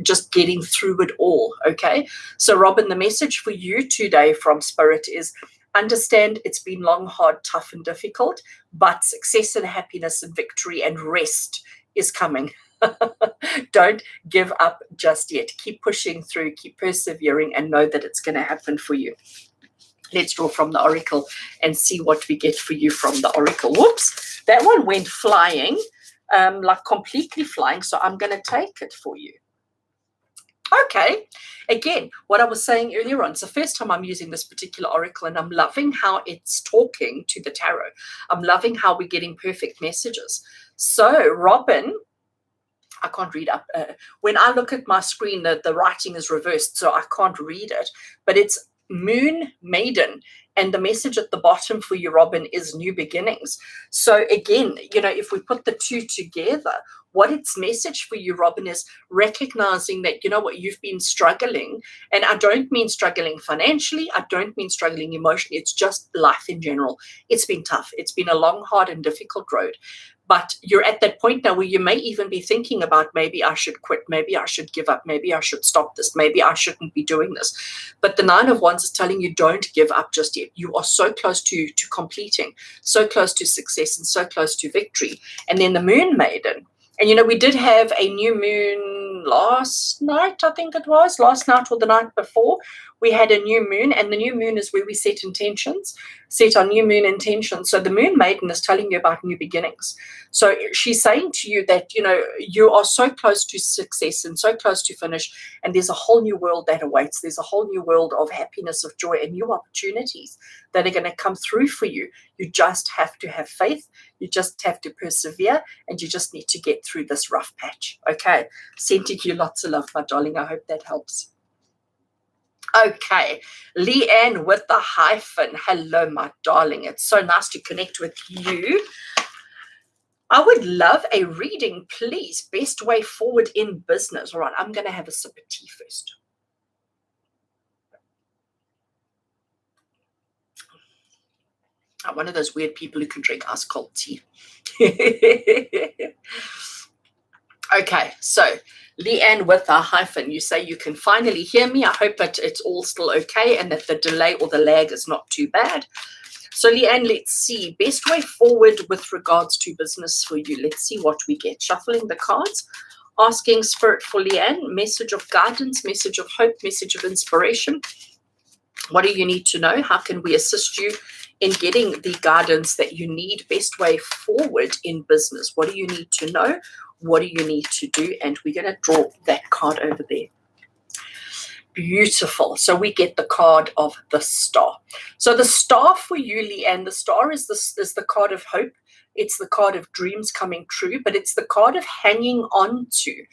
just getting through it all, okay? So Robin, the message for you today from Spirit is, understand it's been long, hard, tough, and difficult, but success and happiness and victory and rest is coming. Don't give up just yet. Keep pushing through, keep persevering, and know that it's going to happen for you. Let's draw from the Oracle and see what we get for you from the Oracle. Whoops, that one went flying, like completely flying, so I'm going to take it for you. Okay, again, what I was saying earlier on, it's the first time I'm using this particular oracle, and I'm loving how it's talking to the tarot. I'm loving how we're getting perfect messages. So, Robin, I can't read up. When I look at my screen, the writing is reversed, so I can't read it, but it's Moon Maiden. And the message at the bottom for you, Robin, is new beginnings. So again, if we put the two together, what its message for you, Robin, is recognizing that, you know what, you've been struggling. And I don't mean struggling financially. I don't mean struggling emotionally. It's just life in general. It's been tough. It's been a long, hard, and difficult road. But you're at that point now where you may even be thinking about, maybe I should quit, maybe I should give up, maybe I should stop this, maybe I shouldn't be doing this. But the Nine of Wands is telling you, don't give up just yet. You are so close to completing, so close to success, and so close to victory. And then the Moon Maiden. And, we did have a new moon last night, I think it was, last night or the night before. We had a new moon, and the new moon is where we set intentions, set our new moon intentions. So the Moon Maiden is telling you about new beginnings. So she's saying to you that, you are so close to success and so close to finish, and there's a whole new world that awaits. There's a whole new world of happiness, of joy, and new opportunities that are going to come through for you. You just have to have faith. You just have to persevere, and you just need to get through this rough patch. Okay. Sending you lots of love, my darling. I hope that helps. Okay, Leanne with the hyphen. Hello, my darling. It's so nice to connect with you. I would love a reading, please. Best way forward in business. All right, I'm going to have a sip of tea first. I'm one of those weird people who can drink ice cold tea. Okay, so Leanne with a hyphen, you say you can finally hear me. I hope that it's all still okay and that the delay or the lag is not too bad. So Leanne, let's see. Best way forward with regards to business for you. Let's see what we get. Shuffling the cards, asking Spirit for Leanne, message of guidance, message of hope, message of inspiration. What do you need to know? How can we assist you in getting the guidance that you need? Best way forward in business. What do you need to know? What do you need to do? And we're going to draw that card over there. Beautiful. So we get the card of the Star. So the Star for you, Leanne, the Star is the card of hope. It's the card of dreams coming true, but it's the card of hanging on to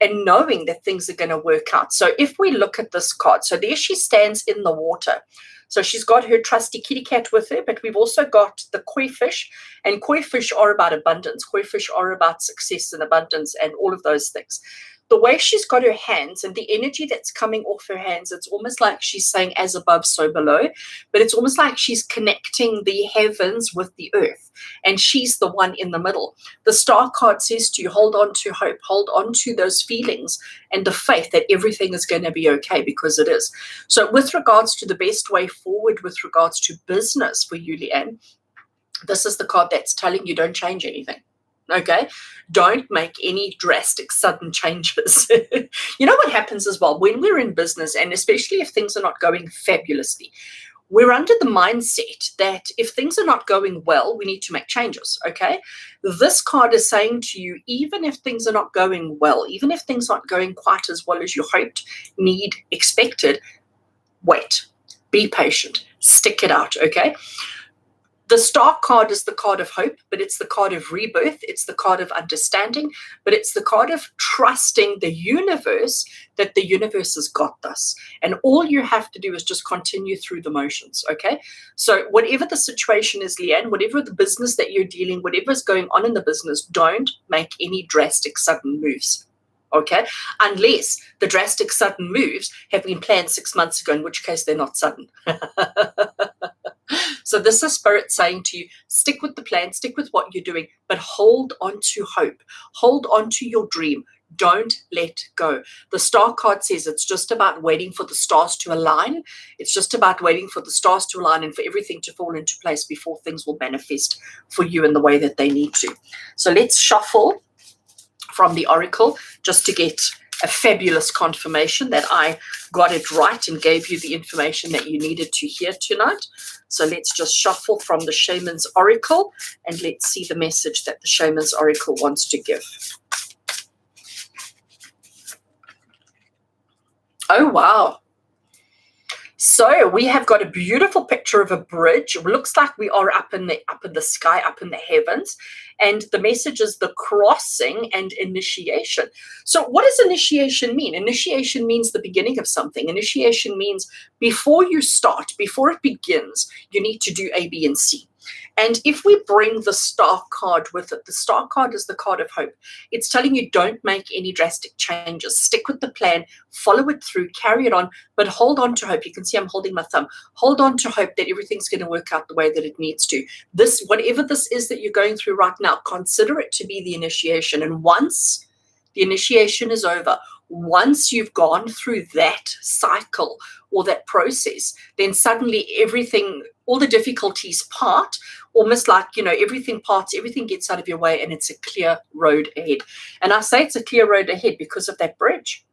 and knowing that things are going to work out. So if we look at this card, so there she stands in the water. So she's got her trusty kitty cat with her, but we've also got the koi fish, and koi fish are about abundance. Koi fish are about success and abundance and all of those things. the way she's got her hands and the energy that's coming off her hands, it's almost like she's saying as above, so below, but it's almost like she's connecting the heavens with the earth, and she's the one in the middle. The star card says to you, hold on to hope, hold on to those feelings and the faith that everything is going to be okay, because it is. So with regards to the best way forward with regards to business for you, Leanne, this is the card that's telling you don't change anything. Okay, don't make any drastic sudden changes. You know what happens as well when we're in business, and especially if things are not going fabulously, we're under the mindset that if things are not going well, we need to make changes. Okay, this card is saying to you, even if things are not going well, even if things aren't going quite as well as you hoped, need, expected, wait, be patient, stick it out. Okay. The star card is the card of hope, but it's the card of rebirth. It's the card of understanding, but it's the card of trusting the universe, that the universe has got this. And all you have to do is just continue through the motions, okay? So whatever the situation is, Leanne, whatever the business that you're dealing, whatever's going on in the business, don't make any drastic sudden moves. Okay, unless the drastic sudden moves have been planned 6 months ago, in which case they're not sudden. So this is Spirit saying to you, stick with the plan, stick with what you're doing, but hold on to hope. Hold on to your dream. Don't let go. The star card says it's just about waiting for the stars to align. It's just about waiting for the stars to align and for everything to fall into place before things will manifest for you in the way that they need to. So let's shuffle from the oracle just to get a fabulous confirmation that I got it right and gave you the information that you needed to hear tonight. So let's just shuffle from the Shaman's oracle and let's see the message that the Shaman's oracle wants to give. Oh, wow. So we have got a beautiful picture of a bridge. It looks like we are up in the sky, up in the heavens. And the message is the crossing and initiation. So what does initiation mean? Initiation means the beginning of something. Initiation means before you start, before it begins, you need to do A, B, and C. And if we bring the star card with it, the star card is the card of hope. It's telling you don't make any drastic changes. Stick with the plan, follow it through, carry it on, but hold on to hope. You can see I'm holding my thumb. Hold on to hope that everything's going to work out the way that it needs to. This, whatever this is that you're going through right now, consider it to be the initiation. And once the initiation is over, once you've gone through that cycle or that process, then suddenly everything, all the difficulties part, almost like, everything parts, everything gets out of your way, and it's a clear road ahead. And I say it's a clear road ahead because of that bridge.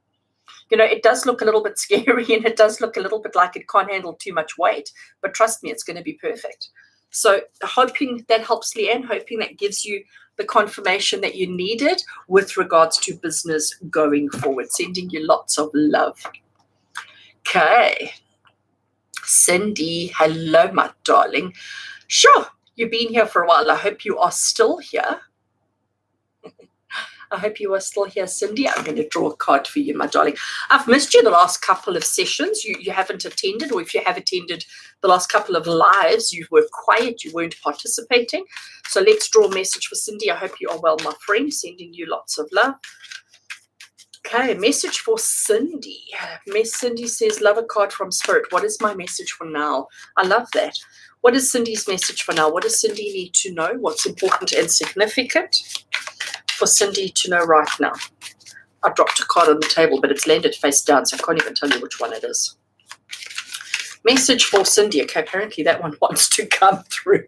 It does look a little bit scary, and it does look a little bit like it can't handle too much weight, but trust me, it's going to be perfect. So hoping that helps, Leanne, hoping that gives you the confirmation that you needed with regards to business going forward. Sending you lots of love. Okay. Cindy, hello, my darling. Sure, you've been here for a while. I hope you are still here. I hope you are still here, Cindy. I'm going to draw a card for you, my darling. I've missed you the last couple of sessions. You haven't attended, or if you have attended the last couple of lives, you were quiet, you weren't participating. So let's draw a message for Cindy. I hope you are well, my friend. Sending you lots of love. Okay, message for Cindy. Miss Cindy says, love a card from Spirit. What is my message for now? I love that. What is Cindy's message for now? What does Cindy need to know? What's important and significant for Cindy to know right now? I dropped a card on the table, but it's landed face down, so I can't even tell you which one it is. Message for Cindy. Okay, apparently that one wants to come through.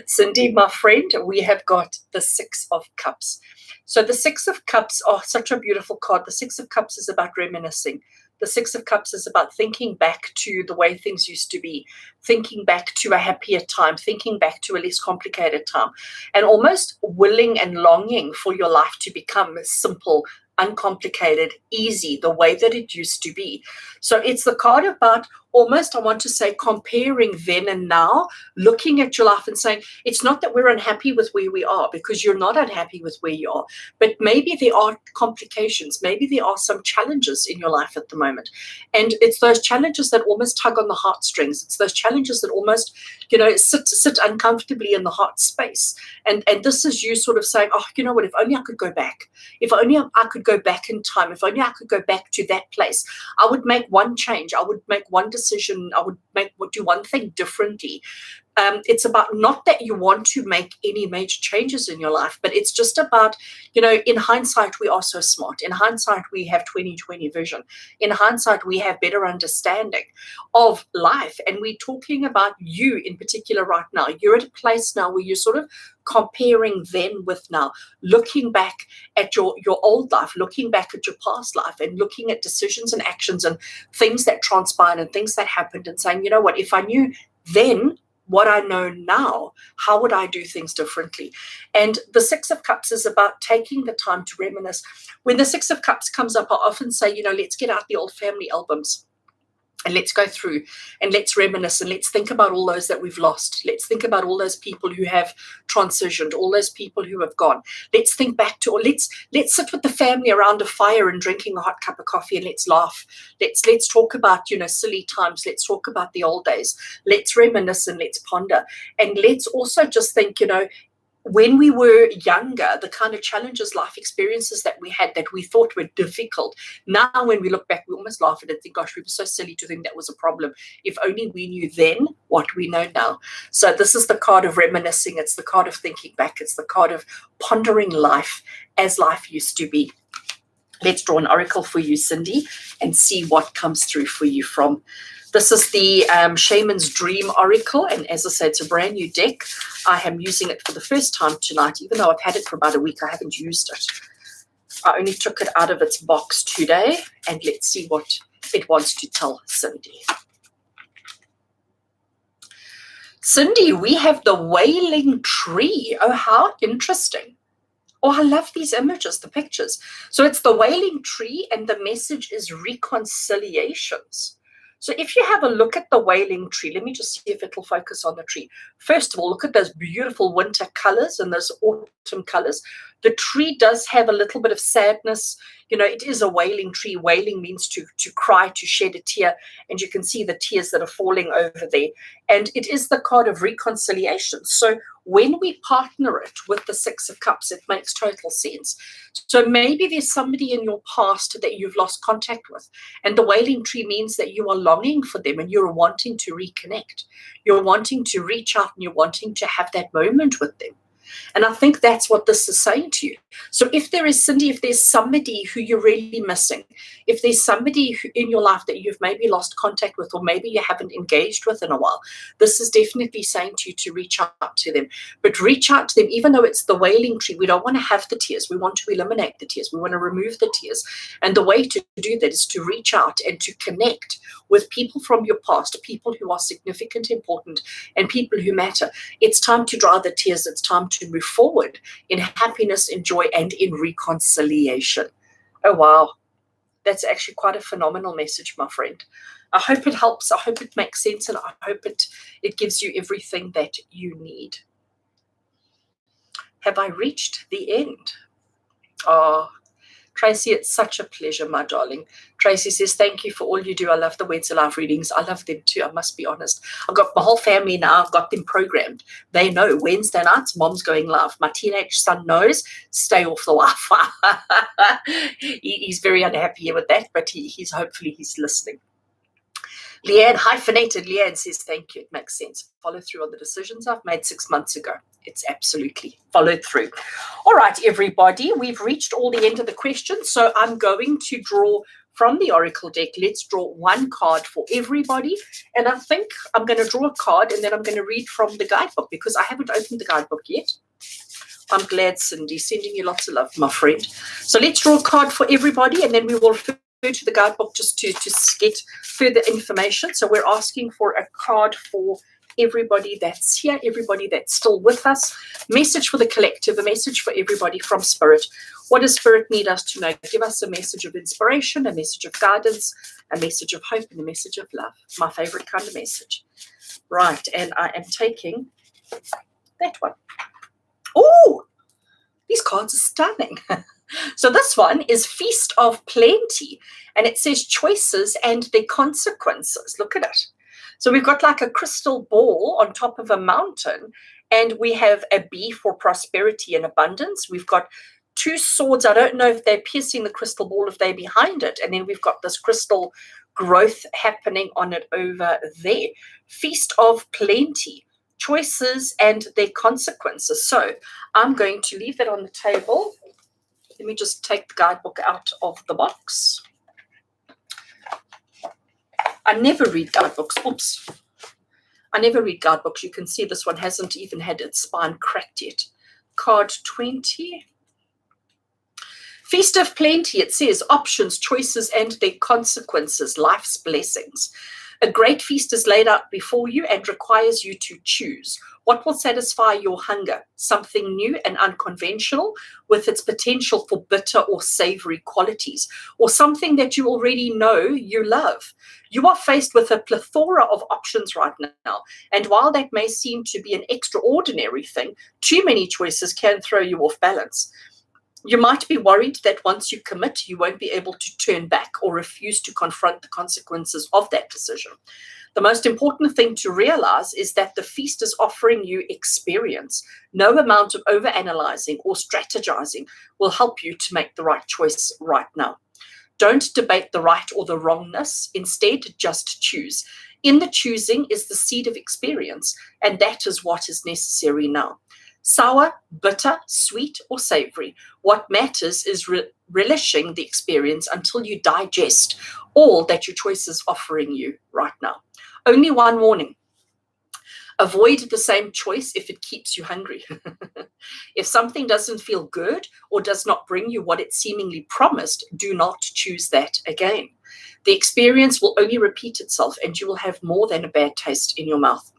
Cindy, my friend, we have got the Six of Cups. So the Six of Cups, such a beautiful card. The Six of Cups is about reminiscing. The Six of Cups is about thinking back to the way things used to be, thinking back to a happier time, thinking back to a less complicated time, and almost willing and longing for your life to become simple, uncomplicated, easy, the way that it used to be. So it's the card about almost, I want to say, comparing then and now, looking at your life and saying, it's not that we're unhappy with where we are, because you're not unhappy with where you are, but maybe there are complications, maybe there are some challenges in your life at the moment. And it's those challenges that almost tug on the heartstrings. It's those challenges that almost, sit uncomfortably in the heart space. And this is you sort of saying, oh, you know what, if only I could go back. If only I could go back in time. If only I could go back to that place. I would make one change. I would make one decision. I would do one thing differently. It's about not that you want to make any major changes in your life, but it's just about, in hindsight, we are so smart. In hindsight, we have 20/20 vision. In hindsight, we have better understanding of life. And we're talking about you in particular right now. You're at a place now where you're sort of comparing then with now, looking back at your old life, looking back at your past life, and looking at decisions and actions and things that transpired and things that happened, and saying, you know what, if I knew then what I know now, how would I do things differently? And the Six of Cups is about taking the time to reminisce. When the Six of Cups comes up, I often say, let's get out the old family albums and let's go through and let's reminisce and let's think about all those that we've lost. Let's think about all those people who have transitioned, all those people who have gone. Let's think back to, or let's sit with the family around a fire and drinking a hot cup of coffee, and let's laugh. Let's talk about, silly times. Let's talk about the old days. Let's reminisce and let's ponder. And let's also just think, when we were younger, the kind of challenges, life experiences that we had that we thought were difficult. Now, when we look back, we almost laugh at it and think, gosh, we were so silly to think that was a problem. If only we knew then what we know now. So this is the card of reminiscing. It's the card of thinking back. It's the card of pondering life as life used to be. Let's draw an oracle for you, Cindy, and see what comes through for you from. This is the Shaman's Dream Oracle, and as I said, it's a brand new deck. I am using it for the first time tonight. Even though I've had it for about a week, I haven't used it. I only took it out of its box today, and let's see what it wants to tell Cindy. Cindy, we have the Wailing Tree. Oh, how interesting. Oh, I love these images, the pictures. So it's the Wailing Tree, and the message is reconciliations. So if you have a look at the Wailing Tree, let me just see if it'll focus on the tree. First of all, look at those beautiful winter colors and those autumn colors. The tree does have a little bit of sadness. It is a wailing tree. Wailing means to cry, to shed a tear. And you can see the tears that are falling over there. And it is the card of reconciliation. So when we partner it with the Six of Cups, it makes total sense. So maybe there's somebody in your past that you've lost contact with. And the Wailing Tree means that you are longing for them and you're wanting to reconnect. You're wanting to reach out and you're wanting to have that moment with them. And I think that's what this is saying to you. So if there is, Cindy, if there's somebody who you're really missing, if there's somebody in your life that you've maybe lost contact with, or maybe you haven't engaged with in a while, this is definitely saying to you to reach out to them. But reach out to them, even though it's the Wailing Tree. We don't want to have the tears. We want to eliminate the tears. We want to remove the tears. And the way to do that is to reach out and to connect with people from your past, people who are significant, important, and people who matter. It's time to dry the tears. It's time to move forward in happiness, in joy, and in reconciliation. Oh, wow. That's actually quite a phenomenal message, my friend. I hope it helps. I hope it makes sense, and I hope it gives you everything that you need. Have I reached the end? Oh, Tracy, it's such a pleasure, my darling. Tracy says, thank you for all you do. I love the Wednesday Live readings. I love them too, I must be honest. I've got my whole family now. I've got them programmed. They know Wednesday nights, Mom's going live. My teenage son knows, stay off the Wi-Fi. He's very unhappy with that, but hopefully he's listening. Leanne, hyphenated Leanne says, thank you. It makes sense. Follow through on the decisions I've made 6 months ago. It's absolutely followed through. All right, everybody, we've reached all the end of the questions. So I'm going to draw from the Oracle deck. Let's draw one card for everybody. And I think I'm going to draw a card and then I'm going to read from the guidebook because I haven't opened the guidebook yet. I'm glad, Cindy. Sending you lots of love, my friend. So let's draw a card for everybody and then we will to the guidebook just to get further information. So we're asking for a card for everybody that's here, everybody that's still with us. Message for the collective, a message for everybody from Spirit. What does Spirit need us to know? Give us a message of inspiration, a message of guidance, a message of hope, and a message of love. My favorite kind of message. Right, and I am taking that one. Oh, these cards are stunning. So this one is Feast of Plenty, and it says choices and their consequences. Look at it. So we've got like a crystal ball on top of a mountain, and we have a bee for prosperity and abundance. We've got two swords. I don't know if they're piercing the crystal ball, if they're behind it. And then we've got this crystal growth happening on it over there. Feast of Plenty, choices and their consequences. So I'm going to leave that on the table. Let me just take the guidebook out of the box. I never read guidebooks. Oops. I never read guidebooks. You can see this one hasn't even had its spine cracked yet. Card 20. Feast of Plenty, it says options, choices, and their consequences, life's blessings. A great feast is laid out before you and requires you to choose. What will satisfy your hunger? Something new and unconventional with its potential for bitter or savory qualities, or something that you already know you love. You are faced with a plethora of options right now, and while that may seem to be an extraordinary thing, too many choices can throw you off balance. You might be worried that once you commit, you won't be able to turn back or refuse to confront the consequences of that decision. The most important thing to realize is that the feast is offering you experience. No amount of overanalyzing or strategizing will help you to make the right choice right now. Don't debate the right or the wrongness. Instead, just choose. In the choosing is the seed of experience, and that is what is necessary now. Sour, bitter, sweet, or savory. What matters is relishing the experience until you digest all that your choice is offering you right now. Only one warning. Avoid the same choice if it keeps you hungry. If something doesn't feel good or does not bring you what it seemingly promised, do not choose that again. The experience will only repeat itself, and you will have more than a bad taste in your mouth.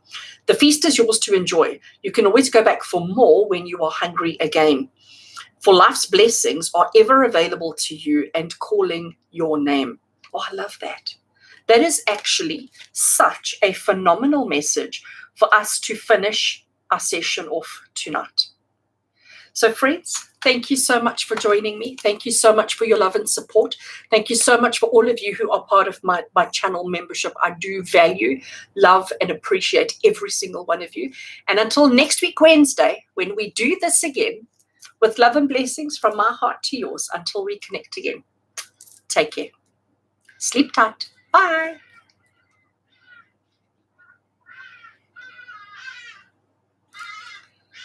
The feast is yours to enjoy. You can always go back for more when you are hungry again. For life's blessings are ever available to you and calling your name. Oh, I love that. That is actually such a phenomenal message for us to finish our session off tonight. So friends, thank you so much for joining me. Thank you so much for your love and support. Thank you so much for all of you who are part of my channel membership. I do value, love, and appreciate every single one of you. And until next week, Wednesday, when we do this again, with love and blessings from my heart to yours, until we connect again. Take care. Sleep tight. Bye.